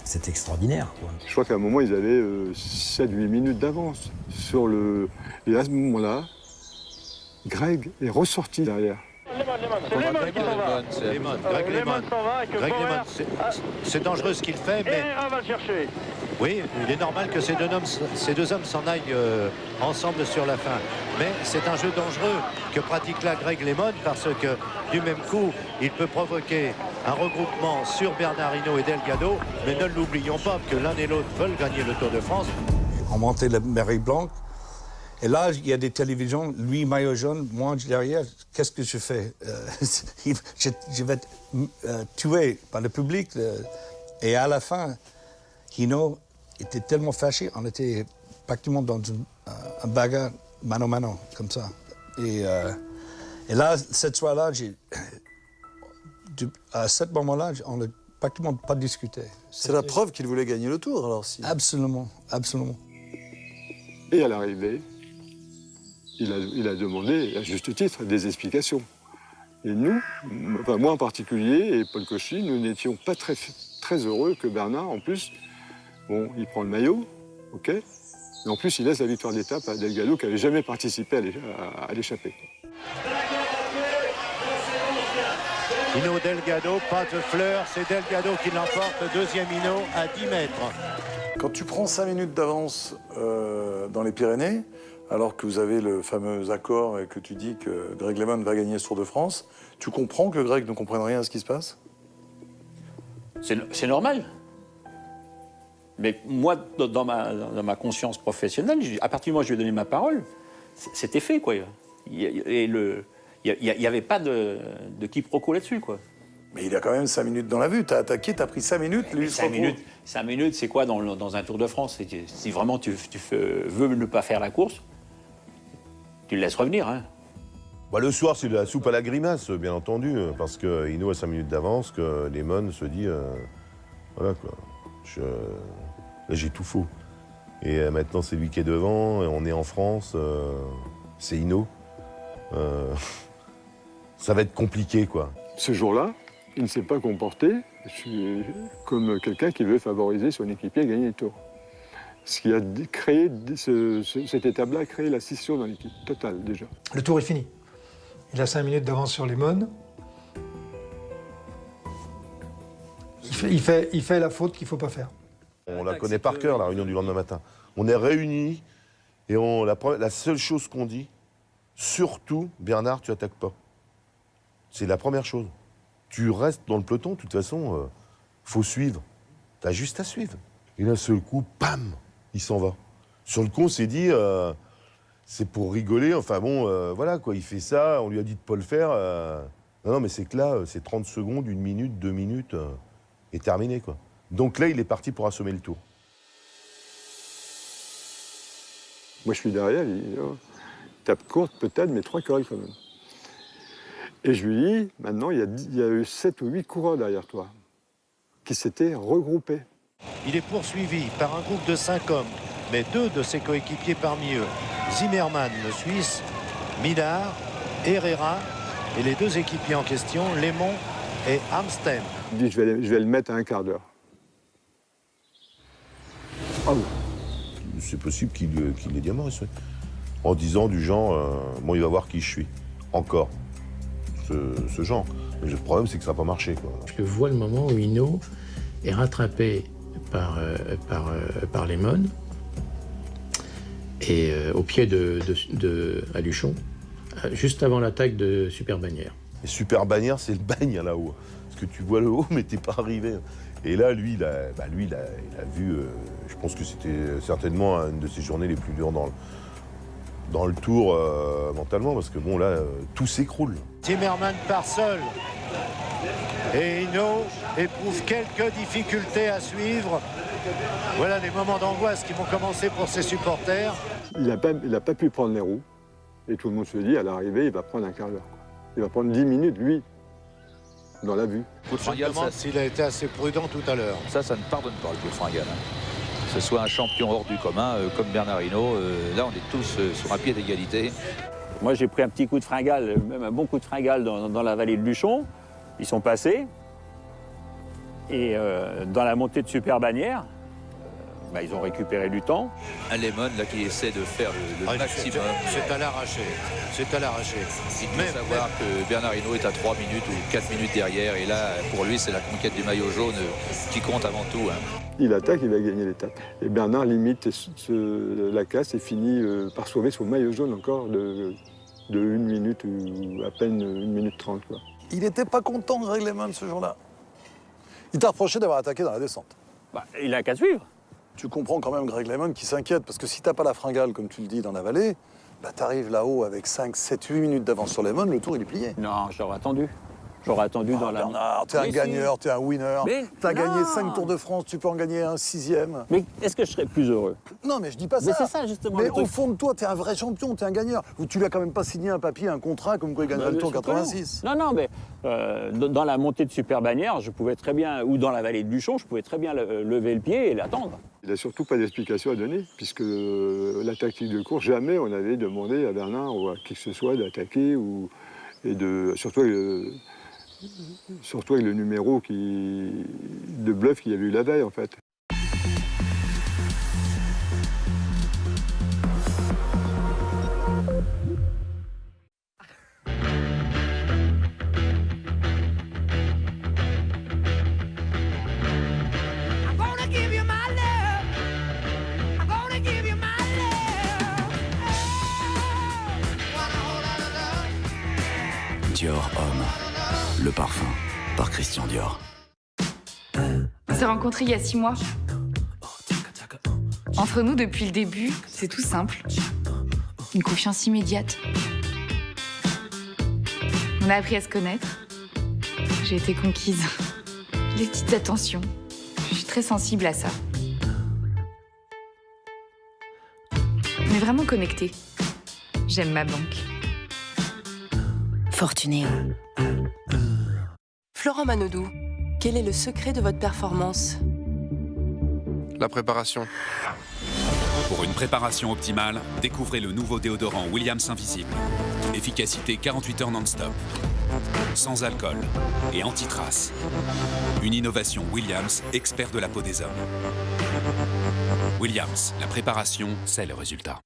C'est extraordinaire, quoi. Je crois qu'à un moment, ils avaient 7-8 minutes d'avance sur le... Et à ce moment-là, Greg est ressorti derrière. Greg Lemon, c'est dangereux ce qu'il fait, mais... on va le chercher. Oui, il est normal que ces deux hommes s'en aillent ensemble sur la fin. Mais c'est un jeu dangereux que pratique là Greg Lemon, parce que du même coup, il peut provoquer un regroupement sur Bernard Hinault et Delgado. Mais ne l'oublions pas que l'un et l'autre veulent gagner le Tour de France. On montait la Mairie Blanche. Et là, il y a des télévisions, lui, maillot jaune, moi, derrière, qu'est-ce que je fais je vais être tué par le public. Et à la fin, Hinault était tellement fâché, on était pratiquement dans un bagarre mano-mano, comme ça. Et là, cette soirée-là, à ce moment-là, on n'a pratiquement pas discuté. C'est la preuve qu'il voulait gagner le Tour, alors si. Absolument, absolument. Et à l'arrivée, il a demandé, à juste titre, des explications. Et nous, enfin moi en particulier, et Paul Cauchy, nous n'étions pas très heureux que Bernard, en plus, bon, il prend le maillot, ok, mais en plus il laisse la victoire d'étape à Delgado qui n'avait jamais participé à l'échappée. Hinault Delgado, pas de fleurs, c'est Delgado qui l'emporte, deuxième Hinault à 10 mètres. Quand tu prends 5 minutes d'avance dans les Pyrénées, alors que vous avez le fameux accord et que tu dis que Greg LeMond va gagner ce Tour de France, tu comprends que Greg ne comprenne rien à ce qui se passe? C'est normal. Mais moi, dans ma conscience professionnelle, à partir du moment où je lui ai donné ma parole, c'était fait, quoi. Il n'y avait pas de quiproquo là-dessus, quoi. Mais il a quand même 5 minutes dans la vue. T'as attaqué, t'as pris 5 minutes. Lui, 5 minutes, c'est quoi dans un Tour de France? Si vraiment tu veux ne pas faire la course, tu le laisses revenir, hein. Bah, le soir, c'est de la soupe à la grimace, bien entendu, parce que Hinault a 5 minutes d'avance, que LeMond se dit, voilà quoi, là j'ai tout faux. Et maintenant c'est lui qui est devant, et on est en France, c'est Hinault. Ça va être compliqué, quoi. Ce jour-là, il ne s'est pas comporté comme quelqu'un qui veut favoriser son équipier et gagner le Tour. Ce qui a créé, cette étape-là a créé la scission dans l'équipe totale, déjà. Le Tour est fini. Il a 5 minutes d'avance sur LeMond. Il fait la faute qu'il ne faut pas faire. On la connaît par cœur, la réunion du lendemain matin. On est réunis et la seule chose qu'on dit, surtout, Bernard, tu attaques pas. C'est la première chose. Tu restes dans le peloton, de toute façon, faut suivre. T'as juste à suivre. Et d'un seul coup, bam, il s'en va. Sur le coup, on s'est dit, c'est pour rigoler, enfin bon, voilà quoi, il fait ça, on lui a dit de pas le faire. Non, mais c'est que là, c'est 30 secondes, 1 minute, 2 minutes, et terminé, quoi. Donc là, il est parti pour assommer le Tour. Moi, je suis derrière, il dit, oh, tape courte peut-être, mais 3 cols quand même. Et je lui dis, maintenant, il y a eu 7 ou 8 coureurs derrière toi qui s'étaient regroupés. Il est poursuivi par un groupe de 5 hommes, mais 2 de ses coéquipiers parmi eux. Zimmermann, le Suisse, Midard, Herrera, et les 2 équipiers en question, Lemon et Amstem. Il dit, je vais le mettre à un quart d'heure. Oh. C'est possible qu'il l'ait dit à Maurice, ouais. En disant du genre, bon, il va voir qui je suis. Encore. Ce genre. Mais le problème, c'est que ça n'a pas marché, quoi. Je vois le moment où Hinault est rattrapé par LeMond et au pied à Luchon, juste avant l'attaque de Super Bannière. Et Super Bannière, c'est le bagne là-haut. Parce que tu vois le haut, mais t'es pas arrivé. Et là, lui, il a vu, je pense que c'était certainement une de ses journées les plus dures dans le Tour mentalement, parce que bon, là, tout s'écroule. Zimmermann part seul. Et Hinault éprouve quelques difficultés à suivre. Voilà les moments d'angoisse qui vont commencer pour ses supporters. Il n'a pas pu prendre les roues. Et tout le monde se dit, à l'arrivée, il va prendre un quart d'heure. Il va prendre 10 minutes, lui, dans la vue. Je me demande s'il a été assez prudent tout à l'heure. Ça ne pardonne pas, le coup de fringale. Que ce soit un champion hors du commun, comme Bernard Hinault, là, on est tous sur un pied d'égalité. Moi, j'ai pris un petit coup de fringale, même un bon coup de fringale dans la vallée de Luchon. Ils sont passés. Et dans la montée de Super Bannière, ils ont récupéré du temps. Un LeMond là qui essaie de faire le maximum. C'est à l'arraché. C'est à l'arraché. Il faut savoir que Bernard Hinault est à 3 minutes ou 4 minutes derrière. Et là, pour lui, c'est la conquête du maillot jaune qui compte avant tout, hein. Il attaque, il va gagner l'étape. Et Bernard limite la casse et finit par sauver son maillot jaune encore de 1 minute ou à peine 1 minute 30. Quoi. Il n'était pas content, Greg LeMond, ce jour-là. Il t'a reproché d'avoir attaqué dans la descente. Il n'a qu'à suivre. Tu comprends quand même Greg LeMond qui s'inquiète, parce que si t'as pas la fringale, comme tu le dis, dans la vallée, t'arrives là-haut avec 5, 7, 8 minutes d'avance sur LeMond, le Tour il est plié. Non, j'aurais attendu. J'aurais attendu dans la... Bernard, t'es un gagneur, t'es un winner. T'as gagné 5 Tours de France, tu peux en gagner un 6e. Mais est-ce que je serais plus heureux? Non, mais je dis pas ça. Mais c'est ça, justement. Mais au fond de toi, t'es un vrai champion, t'es un gagneur. Tu lui as quand même pas signé un papier, un contrat, comme quoi il gagnerait le Tour 86. Non, mais dans la montée de Super Bannière, je pouvais très bien, ou dans la vallée de Luchon, je pouvais très bien lever le pied et l'attendre. Il n'a surtout pas d'explication à donner, puisque la tactique de course, jamais on avait demandé à Bernard ou à qui que ce soit d'attaquer, surtout avec le numéro de bluff qu'il y avait eu la veille, en fait. Dior Homme, le parfum, par Christian Dior. On s'est rencontrés il y a 6 mois. Entre nous, depuis le début, c'est tout simple. Une confiance immédiate. On a appris à se connaître. J'ai été conquise. Les petites attentions. Je suis très sensible à ça. On est vraiment connectés. J'aime ma banque. Fortunéo. Florent Manodou, quel est le secret de votre performance? La préparation. Pour une préparation optimale, découvrez le nouveau déodorant Williams Invisible. Efficacité 48 heures non-stop. Sans alcool et anti-trace. Une innovation Williams, expert de la peau des hommes. Williams, la préparation, c'est le résultat.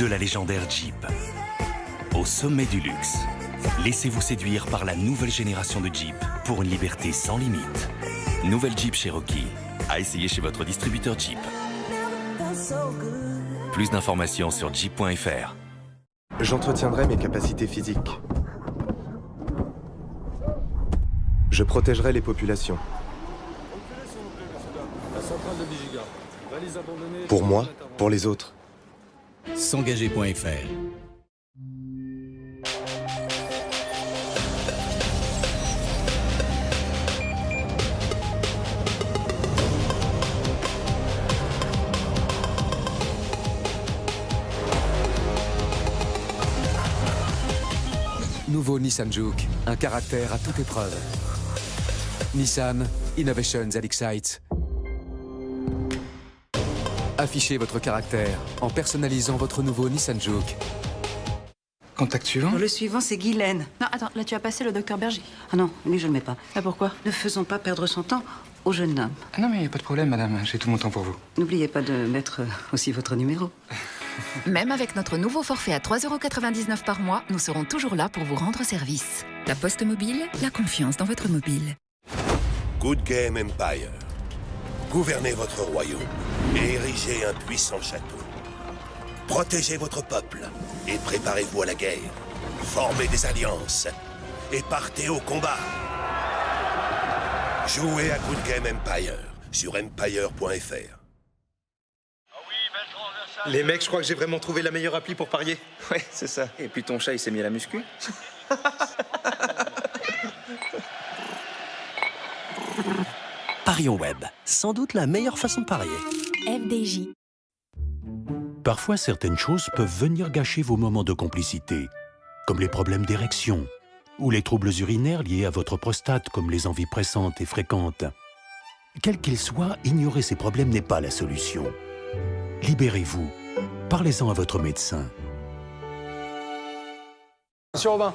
De la légendaire Jeep au sommet du luxe. Laissez-vous séduire par la nouvelle génération de Jeep pour une liberté sans limite. Nouvelle Jeep Cherokee, à essayer chez votre distributeur Jeep. Plus d'informations sur jeep.fr. J'entretiendrai mes capacités physiques. Je protégerai les populations. Pour moi, pour les autres. S'engager.fr. Nouveau Nissan Juke, un caractère à toute épreuve. Nissan Innovations that Excites. Affichez votre caractère en personnalisant votre nouveau Nissan Juke. Contact suivant. Le suivant, c'est Guylaine. Non, attends, là tu as passé le docteur Berger. Ah non, lui je le mets pas. Ah pourquoi? Ne faisons pas perdre son temps au jeune homme. Ah non mais y a pas de problème madame, j'ai tout mon temps pour vous. N'oubliez pas de mettre aussi votre numéro. Même avec notre nouveau forfait à 3,99 € par mois, nous serons toujours là pour vous rendre service. La Poste Mobile, la confiance dans votre mobile. Good Game Empire. Gouvernez votre royaume et érigez un puissant château. Protégez votre peuple et préparez-vous à la guerre. Formez des alliances et partez au combat. Jouez à Good Game Empire sur empire.fr. Les mecs, je crois que j'ai vraiment trouvé la meilleure appli pour parier. Ouais, c'est ça. Et puis ton chat, il s'est mis à la muscu. Parions web, sans doute la meilleure façon de parier. FDJ. Parfois, certaines choses peuvent venir gâcher vos moments de complicité, comme les problèmes d'érection, ou les troubles urinaires liés à votre prostate, comme les envies pressantes et fréquentes. Quels qu'ils soient, ignorer ces problèmes n'est pas la solution. Libérez-vous. Parlez-en à votre médecin. Monsieur Robin,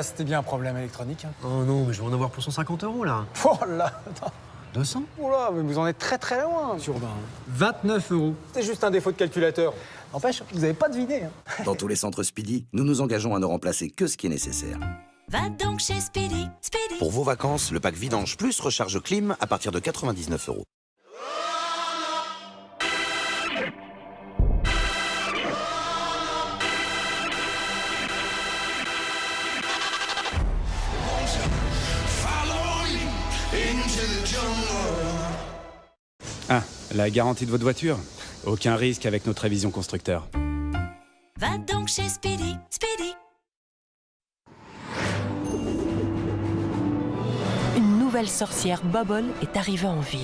c'était bien un problème électronique. Oh non, mais je vais en avoir pour 150 € là. Oh là, attends. 200? Oh là, mais vous en êtes très très loin, monsieur Robin. 29 €. C'est juste un défaut de calculateur. N'empêche, vous n'avez pas deviné. Dans tous les centres Speedy, nous nous engageons à ne remplacer que ce qui est nécessaire. Va donc chez Speedy. Speedy. Pour vos vacances, le pack vidange plus recharge clim à partir de 99 €. Ah, la garantie de votre voiture? Aucun risque avec notre révision constructeur. Va donc chez Speedy. Speedy. Une nouvelle sorcière Bubble est arrivée en ville.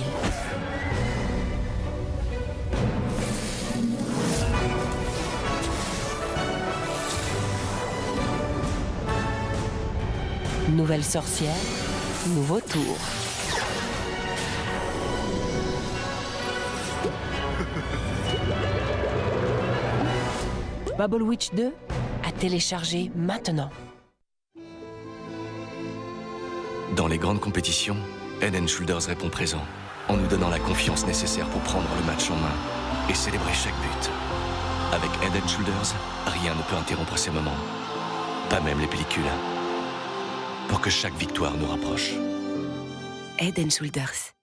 Nouvelle sorcière, nouveau tour. Bubble Witch 2 à télécharger maintenant. Dans les grandes compétitions, Head & Shoulders répond présent, en nous donnant la confiance nécessaire pour prendre le match en main et célébrer chaque but. Avec Head & Shoulders, rien ne peut interrompre ces moments, pas même les pellicules, pour que chaque victoire nous rapproche. Head & Shoulders.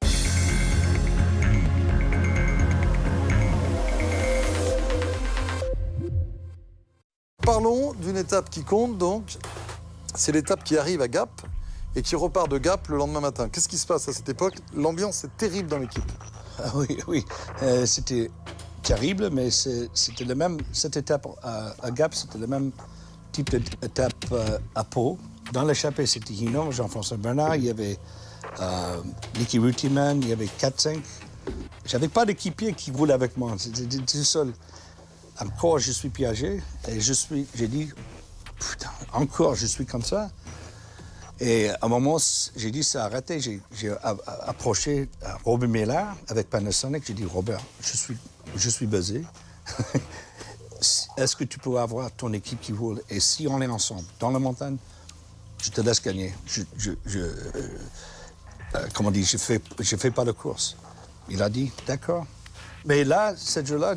Parlons d'une étape qui compte donc, c'est l'étape qui arrive à Gap et qui repart de Gap le lendemain matin. Qu'est-ce qui se passe à cette époque? L'ambiance est terrible dans l'équipe. Ah oui, c'était terrible, mais c'était le même, cette étape à Gap, c'était le même type d'étape à Pau. Dans l'échappée, c'était Hinault, Jean-François Bernard, il y avait Nicky Rutiman, il y avait 4-5. J'avais pas d'équipier qui roule avec moi, j'étais tout seul. Encore, je suis piégé, et j'ai dit, putain, encore, je suis comme ça. Et à un moment, j'ai dit, ça a arrêté. J'ai approché Robert Miller avec Panasonic. J'ai dit, Robert, je suis buzzé. Est-ce que tu peux avoir ton équipe qui roule? Et si on est ensemble, dans la montagne, je te laisse gagner. Comment dire, je fais pas de course. Il a dit, d'accord. Mais là, cette jour-là,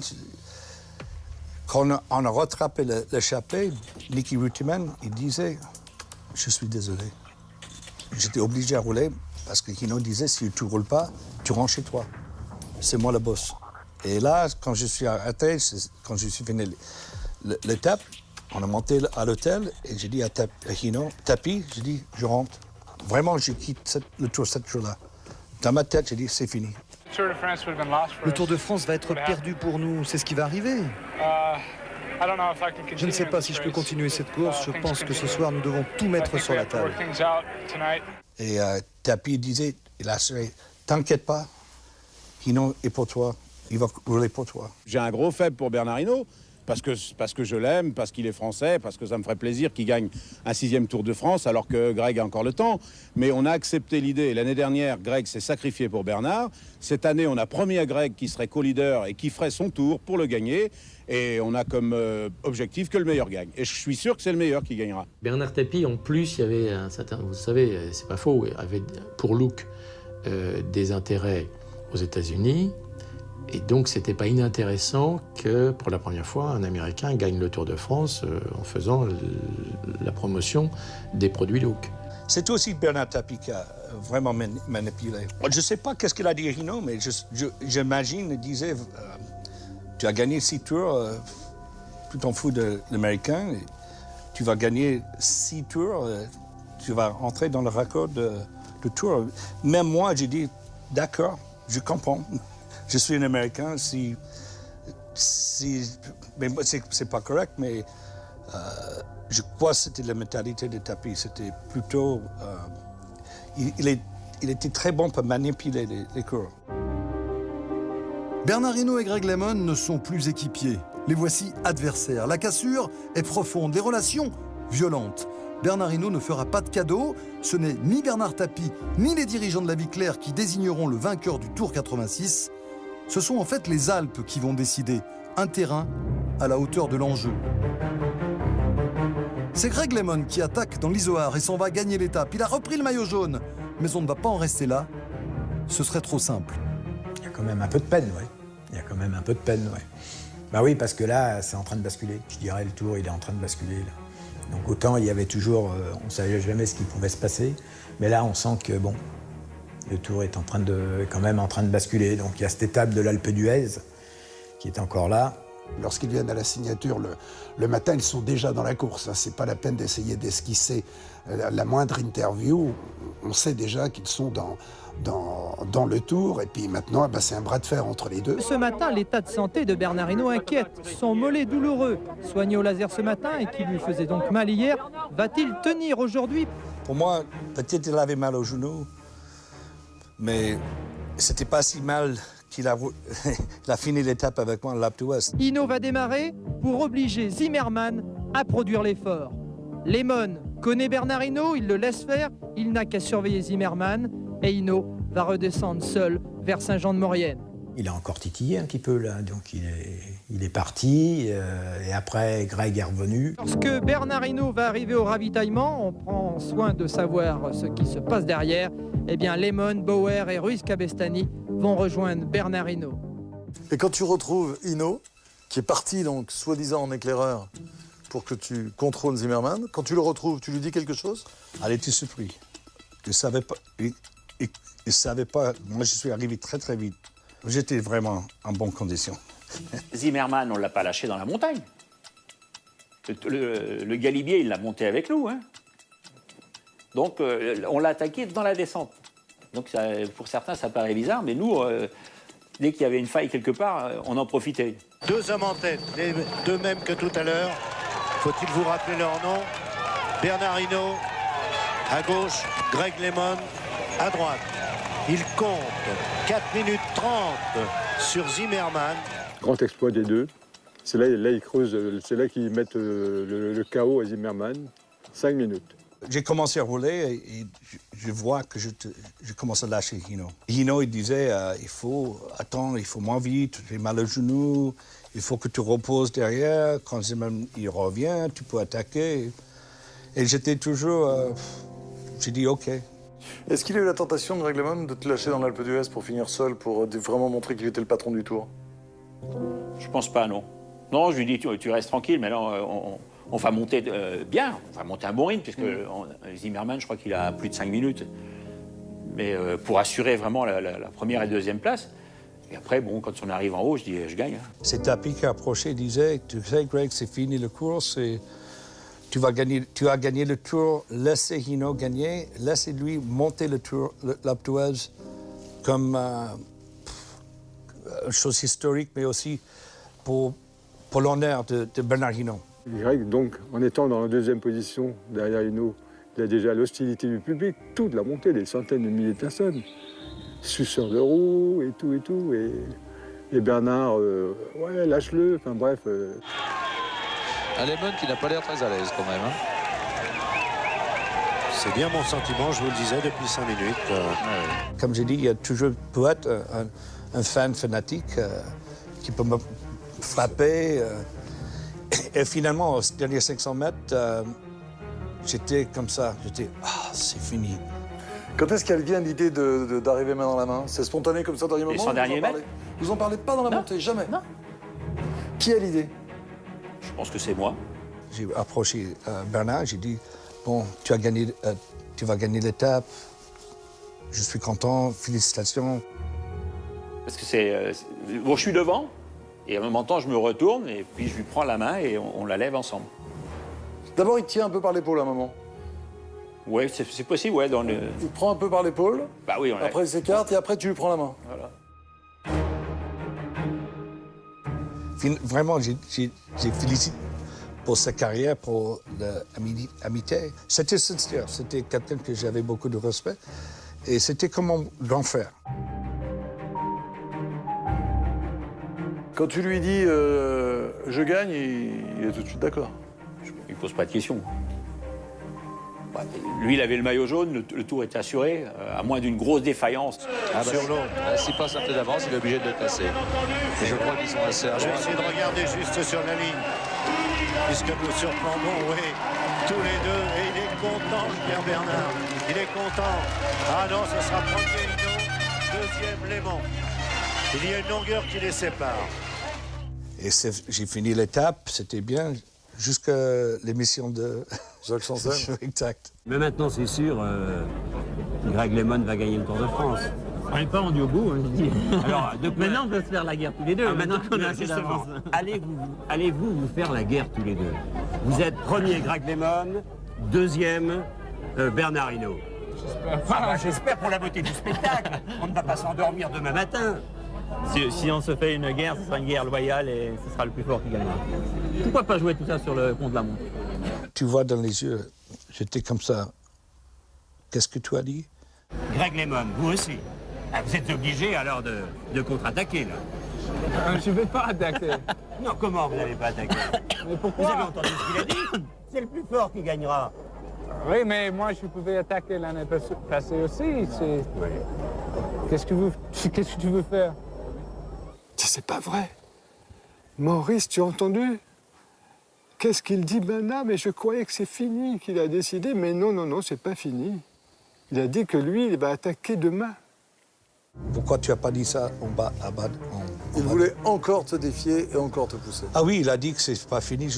quand on a rattrapé l'échappée, Nicky Rutiman, il disait, je suis désolé. J'étais obligé à rouler parce que Hinault disait, si tu ne roules pas, tu rentres chez toi. C'est moi le boss. Et là, quand je suis arrêté, quand je suis fini l'étape, on a monté à l'hôtel et j'ai dit à Hinault, tapis, j'ai dit, je rentre. Vraiment, je quitte le Tour cette jour-là. Dans ma tête, j'ai dit, c'est fini. Le Tour de France va être perdu pour nous, c'est ce qui va arriver. Je ne sais pas si je peux continuer cette course, je pense que ce soir nous devons tout mettre sur la table. Et Tapi disait, il a assuré, t'inquiète pas, Hinault est pour toi, il va rouler pour toi. J'ai un gros faible pour Bernard Hinault, parce que je l'aime, parce qu'il est français, parce que ça me ferait plaisir qu'il gagne un 6e Tour de France, alors que Greg a encore le temps. Mais on a accepté l'idée. L'année dernière, Greg s'est sacrifié pour Bernard. Cette année, on a promis à Greg qui serait co-leader et qui ferait son tour pour le gagner. Et on a comme objectif que le meilleur gagne. Et je suis sûr que c'est le meilleur qui gagnera. Bernard Tapie, en plus, il y avait un certain, vous savez, c'est pas faux, il avait pour Look des intérêts aux États-Unis. Et donc, c'était pas inintéressant que, pour la première fois, un Américain gagne le Tour de France en faisant la promotion des produits Look. C'est aussi Bernard Tapie qui a vraiment manipulé. Je ne sais pas qu'est-ce qu'il a dit à Hinault, mais j'imagine, il disait, tu as gagné 6 tours, tu t'en fous de l'Américain, tu vas gagner 6 tours, tu vas entrer dans le record de tour. Même moi, j'ai dit, d'accord, je comprends. Je suis un Américain, mais c'est pas correct, mais je crois que c'était la mentalité de Tapie. C'était plutôt... il était très bon pour manipuler les coureurs. Bernard Hinault et Greg LeMond ne sont plus équipiers. Les voici adversaires. La cassure est profonde, les relations violentes. Bernard Hinault ne fera pas de cadeau. Ce n'est ni Bernard Tapie, ni les dirigeants de la Vie Claire qui désigneront le vainqueur du Tour 86. Ce sont en fait les Alpes qui vont décider. Un terrain à la hauteur de l'enjeu. C'est Greg LeMond qui attaque dans l'Izoard et s'en va gagner l'étape. Il a repris le maillot jaune, mais on ne va pas en rester là. Ce serait trop simple. Il y a quand même un peu de peine, oui. Il y a quand même un peu de peine, oui. Bah oui, parce que là, c'est en train de basculer. Je dirais, le Tour, il est en train de basculer, là. Donc autant, il y avait toujours... on ne savait jamais ce qui pouvait se passer. Mais là, on sent que, bon, le Tour est quand même en train de basculer. Donc il y a cette étape de l'Alpe d'Huez qui est encore là. Lorsqu'ils viennent à la signature le matin, ils sont déjà dans la course. C'est pas la peine d'essayer d'esquisser la moindre interview. On sait déjà qu'ils sont dans le Tour. Et puis maintenant, c'est un bras de fer entre les deux. Ce matin, l'état de santé de Bernard Hinault inquiète. Son mollet douloureux, soigné au laser ce matin et qui lui faisait donc mal hier, va-t-il tenir aujourd'hui? Pour moi, peut-être il avait mal au genou, mais c'était pas si mal qu'il a fini l'étape avec moi à l'Alpe d'Huez. Hinault va démarrer pour obliger Zimmermann à produire l'effort. Lemon connaît Bernard Hinault, il le laisse faire, il n'a qu'à surveiller Zimmermann et Hinault va redescendre seul vers Saint-Jean-de-Maurienne. Il a encore titillé un petit peu là, donc il est parti et après Greg est revenu. Lorsque Bernard Hinault va arriver au ravitaillement, on prend soin de savoir ce qui se passe derrière. Eh bien, Lemon, Bauer et Ruiz Cabestany vont rejoindre Bernard Hinault. Et quand tu retrouves Hinault, qui est parti donc soi-disant en éclaireur pour que tu contrôles Zimmermann, quand tu le retrouves, tu lui dis quelque chose? Elle était surprise. Je ne savais pas. Il savait pas. Moi, je suis arrivé très très vite. J'étais vraiment en bonne condition. Zimmermann, on ne l'a pas lâché dans la montagne. Le Galibier, il l'a monté avec nous. Hein. Donc, on l'a attaqué dans la descente. Donc, ça, pour certains, ça paraît bizarre, mais nous, dès qu'il y avait une faille quelque part, on en profitait. 2 hommes en tête, les deux mêmes que tout à l'heure. Faut-il vous rappeler leur nom? Bernard Hinault, à gauche, Greg Lemon, à droite. Il compte 4 minutes 30 sur Zimmermann. Grand exploit des deux. C'est là ils creusent, c'est là qu'ils mettent le chaos à Zimmermann. 5 minutes. J'ai commencé à rouler et je vois que je commence à lâcher Hinault. Hinault, il disait, il faut attendre, il faut moins vite, j'ai mal au genou, il faut que tu reposes derrière. Quand Zimmermann il revient, tu peux attaquer. Et j'étais toujours... j'ai dit OK. Est-ce qu'il a eu la tentation, Greg Lemon, de te lâcher dans l'Alpe d'Huez pour finir seul, pour vraiment montrer qu'il était le patron du Tour? Je pense pas, non. Non, je lui dis, tu restes tranquille, mais là, on va monter bien, on va monter un bon rythme, puisque Zimmermann, je crois qu'il a plus de 5 minutes. Mais pour assurer vraiment la première et deuxième place. Et après, bon, quand on arrive en haut, je dis, je gagne. Hein. C'est Tapi qui approchait et disait, tu sais, Greg, c'est fini le course et tu as gagné le Tour, laissez Hinault gagner, laissez-lui monter le Tour, l'Alpe d'Huez, comme une chose historique, mais aussi pour l'honneur de Bernard Hinault. Greg, donc, en étant dans la deuxième position derrière Hinault, il a déjà l'hostilité du public, toute la montée, des centaines de milliers de personnes, suceurs de roues et tout, et Bernard, ouais, lâche-le, enfin bref. Un Lemon qui n'a pas l'air très à l'aise quand même. Hein. C'est bien mon sentiment, je vous le disais depuis 5 minutes. Comme j'ai dit, il y a toujours peut être un fan fanatique qui peut me frapper. Et finalement, aux derniers 500 mètres, j'étais comme ça. J'étais, c'est fini. Quand est-ce qu'elle vient l'idée d'arriver main dans la main? C'est spontané comme ça au dernier moment? Et son dernier mètre? Vous en parlez pas dans la montée, jamais? Non. Qui a l'idée? Je pense que c'est moi. J'ai approché Bernard, j'ai dit, bon, tu vas gagner l'étape, je suis content, félicitations. Parce que bon, je suis devant, et en même temps, je me retourne, et puis je lui prends la main, et on la lève ensemble. D'abord, il te tient un peu par l'épaule à un moment. Oui, c'est possible, ouais. Il te prend un peu par l'épaule, bah oui, après il s'écarte, et après tu lui prends la main. Voilà. Vraiment, j'ai félicité pour sa carrière, pour l'amitié. C'était sincère, c'était quelqu'un que j'avais beaucoup de respect. Et c'était comme mon grand frère. Quand tu lui dis je gagne, il est tout de suite d'accord. Il ne pose pas de questions. Bah, lui, il avait le maillot jaune, le tour était assuré, à moins d'une grosse défaillance. Sur l'eau. S'il passe un peu d'avance, il est obligé de le passer. Et je crois qu'ils sont assez à Je vais essayer de regarder juste sur la ligne, puisque nous surplombons, oui, tous les deux. Et il est content, Pierre Bernard. Il est content. Ah non, ce sera premier Hinault, deuxième Lemon. Il y a une longueur qui les sépare. Et j'ai fini l'étape, c'était bien, jusqu'à l'émission de Jacques Chancel. Exact. Mais maintenant, c'est sûr, Greg Lemon va gagner le Tour de France. On n'est pas rendu au bout, hein, je dis. Alors, maintenant, on peut se faire la guerre tous les deux. Maintenant qu'on a assez d'avance. Allez-vous vous faire la guerre tous les deux? Vous êtes premier Greg Lemon, deuxième Bernard Hinault. J'espère pour la beauté du spectacle. On ne va pas s'endormir demain matin. Si on se fait une guerre, ce sera une guerre loyale et ce sera le plus fort qui gagnera. Pourquoi pas jouer tout ça sur le compte de la montre? Tu vois dans les yeux, j'étais comme ça. Qu'est-ce que tu as dit? Greg Lemon, vous aussi. Ah, vous êtes obligé alors de contre-attaquer là. Je ne vais pas attaquer. Non, comment vous n'allez pas attaquer? Mais pourquoi? Vous avez entendu ce qu'il a dit? c'est le plus fort qui gagnera. Oui, mais moi, je pouvais attaquer l'année passée aussi. Qu'est-ce que tu veux faire? C'est pas vrai. Maurice, tu as entendu? Qu'est-ce qu'il dit maintenant? Mais je croyais que c'est fini, qu'il a décidé. Mais non, non, non, c'est pas fini. Il a dit que lui, il va attaquer demain. Pourquoi tu n'as pas dit ça en bas, Il voulait encore te défier et encore te pousser. Ah oui, il a dit que c'est pas fini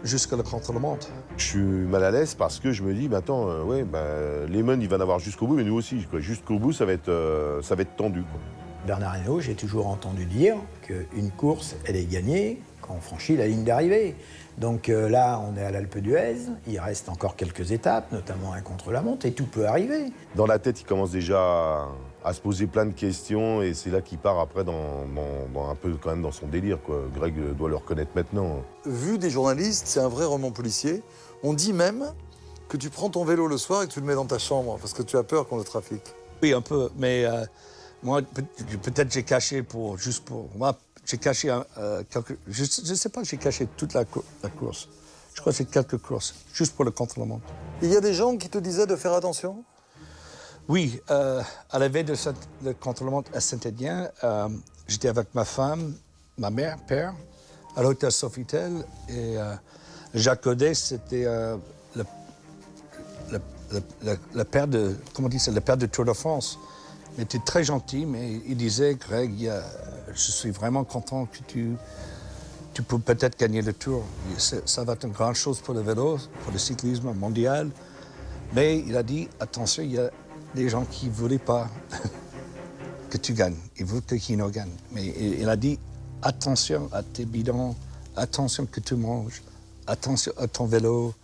jusqu'à le contre-la-montre. Je suis mal à l'aise parce que je me dis, Lehman, il va en avoir jusqu'au bout, mais nous aussi. Jusqu'au bout, ça va être tendu. Quoi. Bernard Hinault, j'ai toujours entendu dire qu'une course, elle est gagnée quand on franchit la ligne d'arrivée. Donc là, on est à l'Alpe d'Huez, il reste encore quelques étapes, notamment un contre-la-montre, et tout peut arriver. Dans la tête, il commence déjà à se poser plein de questions, et c'est là qu'il part après dans un peu quand même dans son délire, quoi. Greg doit le reconnaître maintenant. Vu des journalistes, c'est un vrai roman policier. On dit même que tu prends ton vélo le soir et que tu le mets dans ta chambre, parce que tu as peur qu'on le trafique. Oui, un peu, mais moi, peut-être j'ai caché moi, j'ai caché je ne sais pas, j'ai caché toute la course. Je crois que c'est quelques courses, juste pour le contre-la-montre. Il y a des gens qui te disaient de faire attention? Oui, à la veille de le contre-la-montre à Saint-Étienne, j'étais avec ma femme, ma mère, père, à l'hôtel Sofitel, et Jacques Audet, c'était le père de, comment on dit ça, le père de Tour de France. Il était très gentil, mais il disait, Greg, je suis vraiment content que tu peux peut-être gagner le Tour. Ça va être une grande chose pour le vélo, pour le cyclisme mondial. Mais il a dit, attention, il y a des gens qui ne voulaient pas que tu gagnes. Ils voulaient que Hinault gagne. Mais il a dit, attention à tes bidons, attention que tu manges, attention à ton vélo,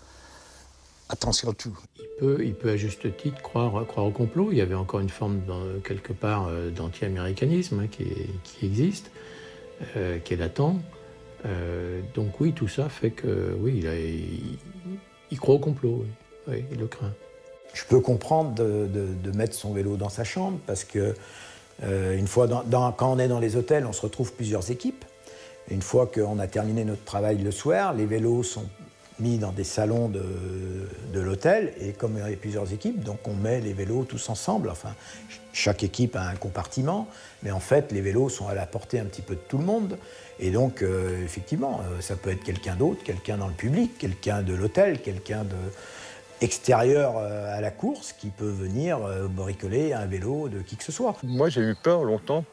attention à tout. Il peut à juste titre croire au complot. Il y avait encore une forme, quelque part, d'anti-américanisme qui existe, qui est latent. Donc oui, tout ça fait que, oui, il croit au complot, oui, il le craint. Je peux comprendre de mettre son vélo dans sa chambre, parce que une fois quand on est dans les hôtels, on se retrouve plusieurs équipes. Une fois qu'on a terminé notre travail le soir, les vélos sont mis dans des salons de l'hôtel, et comme il y a plusieurs équipes, donc on met les vélos tous ensemble. Enfin, chaque équipe a un compartiment, mais en fait, les vélos sont à la portée un petit peu de tout le monde. Et donc, effectivement, ça peut être quelqu'un d'autre, quelqu'un dans le public, quelqu'un de l'hôtel, quelqu'un extérieur à la course qui peut venir bricoler un vélo de qui que ce soit. Moi, j'ai eu peur longtemps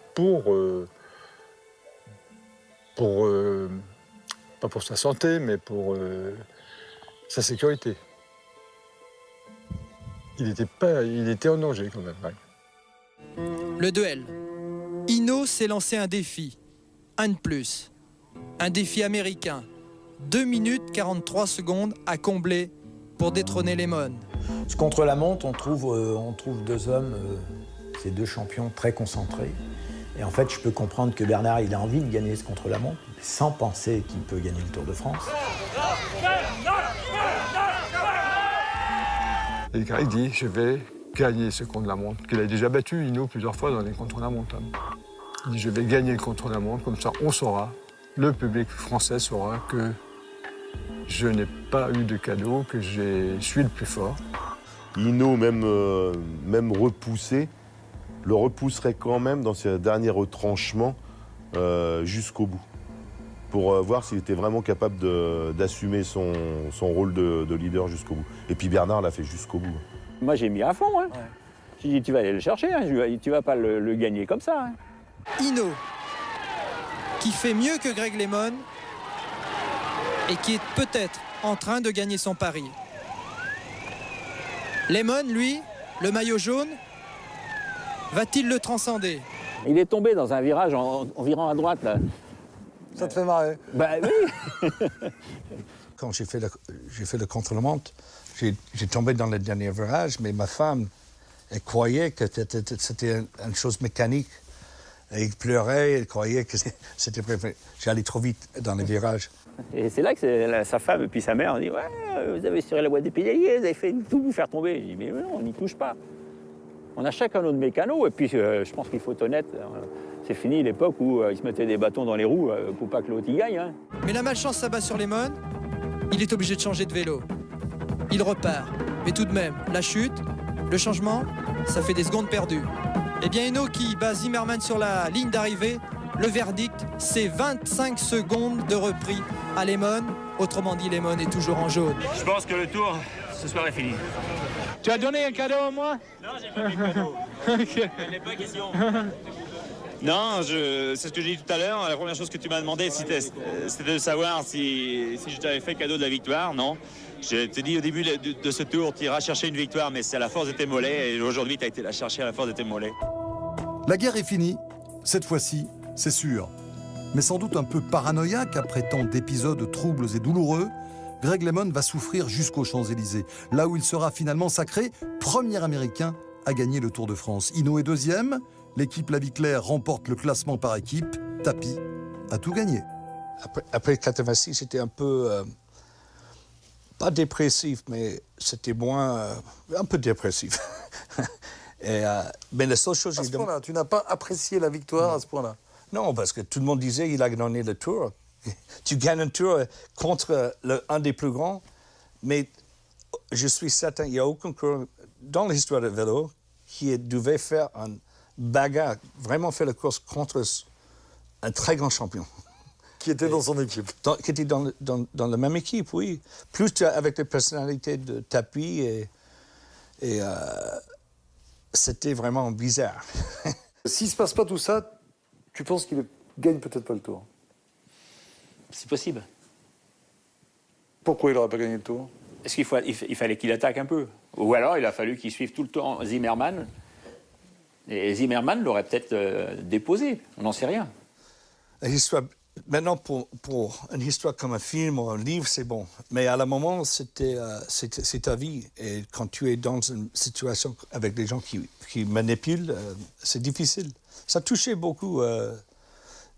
pas pour sa santé, mais pour sa sécurité. Il était en danger quand même. Ouais. Le duel. Hinault s'est lancé un défi. Un de plus. Un défi américain. 2 minutes 43 secondes à combler pour détrôner Lehman. Ce contre-la-montre, on trouve deux hommes, ces deux champions très concentrés. Et en fait, je peux comprendre que Bernard, il a envie de gagner ce contre-la-montre, sans penser qu'il peut gagner le Tour de France. Et Greg dit, je vais gagner ce contre-la-montre, qu'il a déjà battu Hinault plusieurs fois dans les contre-la-montre. Il dit, je vais gagner le contre-la-montre, comme ça on saura, le public français saura que je n'ai pas eu de cadeau, que je suis le plus fort. Hinault, même repoussé, le repousserait quand même dans ses derniers retranchements jusqu'au bout, pour voir s'il était vraiment capable d'assumer son rôle de leader jusqu'au bout. Et puis Bernard l'a fait jusqu'au bout. Moi, j'ai mis à fond. Hein. Ouais. J'ai dit, tu vas aller le chercher, hein. Tu vas pas le gagner comme ça. Hein. Hinault, qui fait mieux que Greg Lehman et qui est peut-être en train de gagner son pari. Lehman, lui, le maillot jaune, va-t-il le transcender? Il est tombé dans un virage en virant à droite, là. Ça te fait marrer? Bah oui. Quand j'ai fait le contre-la-montre, j'ai tombé dans le dernier virage, mais ma femme, elle croyait que c'était une chose mécanique. Elle pleurait, elle croyait que c'était préféré. J'allais trop vite dans les virages. Et c'est là que sa femme et puis sa mère ont dit « Ouais, vous avez tiré la boîte des pédaliers, vous avez fait tout vous faire tomber. » J'ai dit « Mais non, on n'y touche pas. On a chacun notre mécano. » Et puis, je pense qu'il faut être honnête, c'est fini l'époque où ils se mettaient des bâtons dans les roues pour pas que l'autre y gagne. Hein. Mais la malchance s'abat sur Lehman. Il est obligé de changer de vélo. Il repart. Mais tout de même, la chute, le changement, ça fait des secondes perdues. Eh bien, Hinault qui bat Zimmermann sur la ligne d'arrivée. Le verdict, c'est 25 secondes de repris à Lehmann. Autrement dit, Lehmann est toujours en jaune. Je pense que le tour, ce soir est fini. Tu as donné un cadeau à moi? Non, j'ai pas fait de cadeau. Il n'est pas question. Non, c'est ce que j'ai dit tout à l'heure. La première chose que tu m'as demandé, c'était de savoir si je t'avais fait cadeau de la victoire. Non. Je t'ai dit au début de ce tour, tu iras chercher une victoire, mais c'est à la force de tes mollets. Et aujourd'hui, tu as été la chercher à la force de tes mollets. La guerre est finie. Cette fois-ci, c'est sûr. Mais sans doute un peu paranoïaque après tant d'épisodes troubles et douloureux, Greg LeMond va souffrir jusqu'aux Champs-Élysées, là où il sera finalement sacré premier Américain à gagner le Tour de France. Hinault est deuxième, l'équipe Laviclaire remporte le classement par équipe, Tapi a tout gagné. Après 86, c'était un peu, pas dépressif, mais c'était moins, un peu dépressif. Mais la seule chose... À ce point-là, tu n'as pas apprécié la victoire à ce point-là? Non, parce que tout le monde disait qu'il a gagné le Tour. Tu gagnes un Tour contre un des plus grands, mais je suis certain qu'il n'y a aucun coureur dans l'histoire du vélo qui devait faire un bagarre, vraiment faire la course contre un très grand champion. Qui était dans son équipe. Qui était dans la même équipe, oui. Plus avec les personnalités de Tapi et c'était vraiment bizarre. S'il ne se passe pas tout ça, tu penses qu'il gagne peut-être pas le Tour? C'est possible. Pourquoi il n'aurait pas gagné le Tour? Est-ce qu'il fallait qu'il attaque un peu? Ou alors il a fallu qu'il suive tout le temps Zimmermann. Et Zimmermann l'aurait peut-être déposé. On n'en sait rien. Maintenant, pour une histoire comme un film ou un livre, c'est bon. Mais à la moment, c'est ta vie. Et quand tu es dans une situation avec des gens qui manipulent, c'est difficile. Ça touchait beaucoup.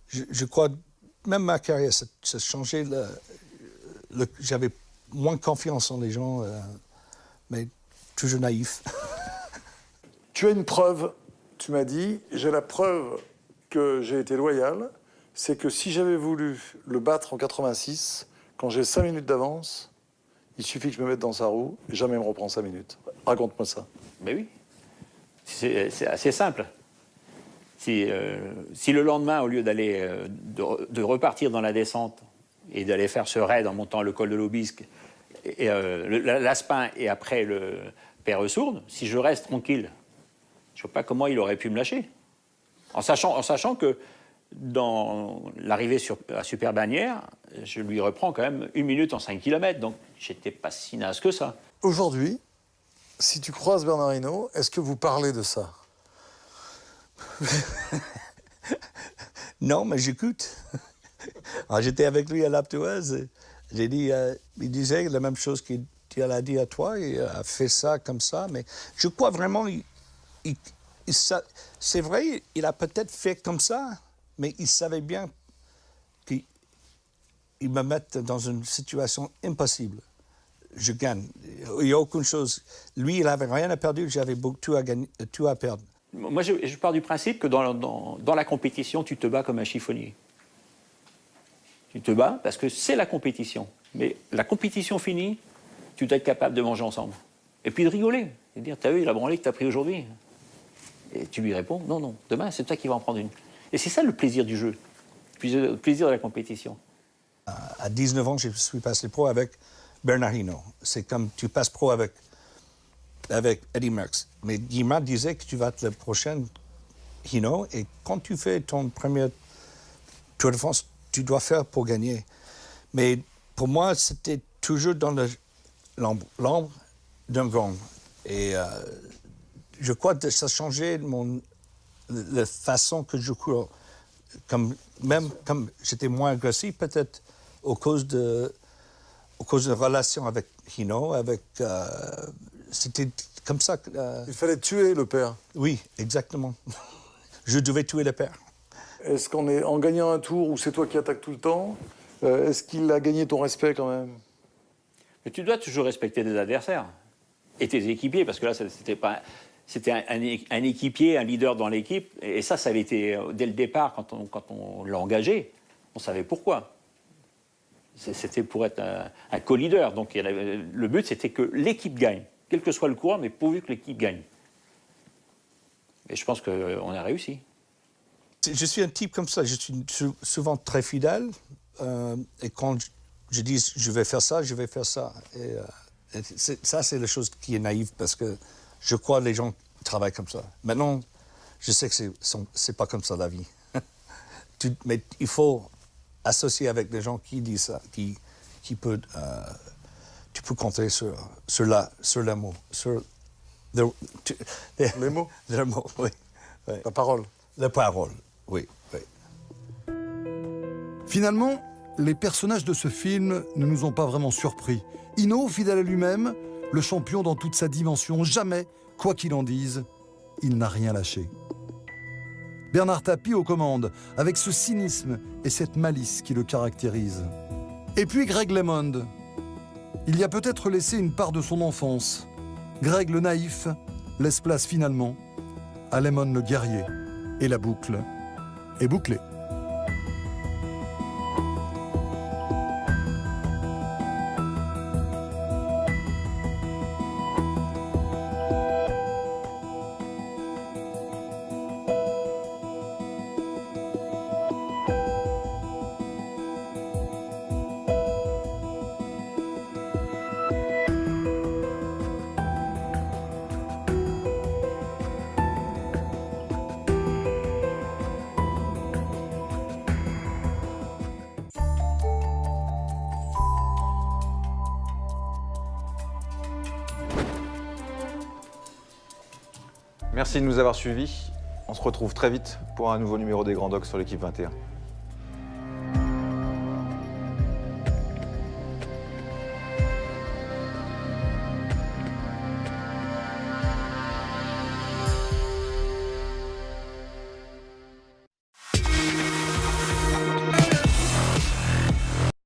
Je crois, même ma carrière, ça a changé. J'avais moins confiance en les gens, mais toujours naïf. Tu as une preuve, tu m'as dit, j'ai la preuve que j'ai été loyal. C'est que si j'avais voulu le battre en 86, quand j'ai 5 minutes d'avance, il suffit que je me mette dans sa roue et jamais il me reprend 5 minutes. Raconte-moi ça. Ben oui. C'est assez simple. Si le lendemain, au lieu d'aller de repartir dans la descente et d'aller faire ce raid en montant le col de l'Aubisque, l'Aspin et après le Peyresourde, si je reste tranquille, je ne vois pas comment il aurait pu me lâcher. En sachant que dans l'arrivée à Super-Bagnères, je lui reprends quand même 1 minute en 5 km, donc j'étais pas si naze que ça. Aujourd'hui, si tu croises Bernard Hinault, est-ce que vous parlez de ça? Non, mais j'écoute. J'étais avec lui à l'Aptoise. J'ai dit, il disait la même chose qu'il a dit à toi, il a fait ça comme ça, mais je crois vraiment, c'est vrai, il a peut-être fait comme ça, mais il savait bien qu'il me mette dans une situation impossible. Je gagne. Il n'y a aucune chose. Lui, il n'avait rien à perdre, j'avais tout à perdre. Moi, je pars du principe que dans la compétition, tu te bats comme un chiffonnier. Tu te bats parce que c'est la compétition. Mais la compétition finie, tu dois être capable de manger ensemble. Et puis de rigoler. Et de dire, t'as vu la branlée que t'as pris aujourd'hui? Et tu lui réponds, non, non, demain, c'est toi qui vas en prendre une. Et c'est ça le plaisir du jeu, le plaisir de la compétition. À 19 ans, je suis passé pro avec Bernard Hinault. C'est comme tu passes pro avec Eddie Merckx. Mais Guimard disait que tu vas être le prochain Hinault, et quand tu fais ton premier Tour de France, tu dois faire pour gagner. Mais pour moi, c'était toujours dans l'ombre d'un gong. Et je crois que ça a changé la façon que je cours. Même comme j'étais moins agressif, peut-être à cause de relations avec Hinault, c'était comme ça que... Il fallait tuer le père. Oui, exactement. Je devais tuer le père. Est-ce en gagnant un tour où c'est toi qui attaques tout le temps, est-ce qu'il a gagné ton respect quand même? Mais tu dois toujours respecter tes adversaires et tes équipiers, parce que là, c'était un équipier, un leader dans l'équipe, et ça avait été dès le départ, quand on l'a engagé, on savait pourquoi. C'était pour être un co-leader. Donc le but, c'était que l'équipe gagne, quel que soit le coureur, mais pourvu que l'équipe gagne. Et je pense qu'on a réussi. Je suis un type comme ça, je suis souvent très fidèle. Et quand je dis je vais faire ça, je vais faire ça. Et ça, c'est la chose qui est naïve parce que je crois que les gens travaillent comme ça. Maintenant, je sais que c'est pas comme ça la vie. Mais il faut associer avec des gens qui disent ça, tu peux compter sur les mots. Les mots. Les mots, oui. La parole. La parole, oui. Finalement, les personnages de ce film ne nous ont pas vraiment surpris. Hinault, fidèle à lui-même, le champion dans toute sa dimension, jamais, quoi qu'il en dise, il n'a rien lâché. Bernard Tapie aux commandes, avec ce cynisme et cette malice qui le caractérise. Et puis Greg LeMond. Il y a peut-être laissé une part de son enfance. Greg le naïf laisse place finalement à LeMond le guerrier. Et la boucle est bouclée. Merci de nous avoir suivis. On se retrouve très vite pour un nouveau numéro des Grands Docs sur l'équipe 21.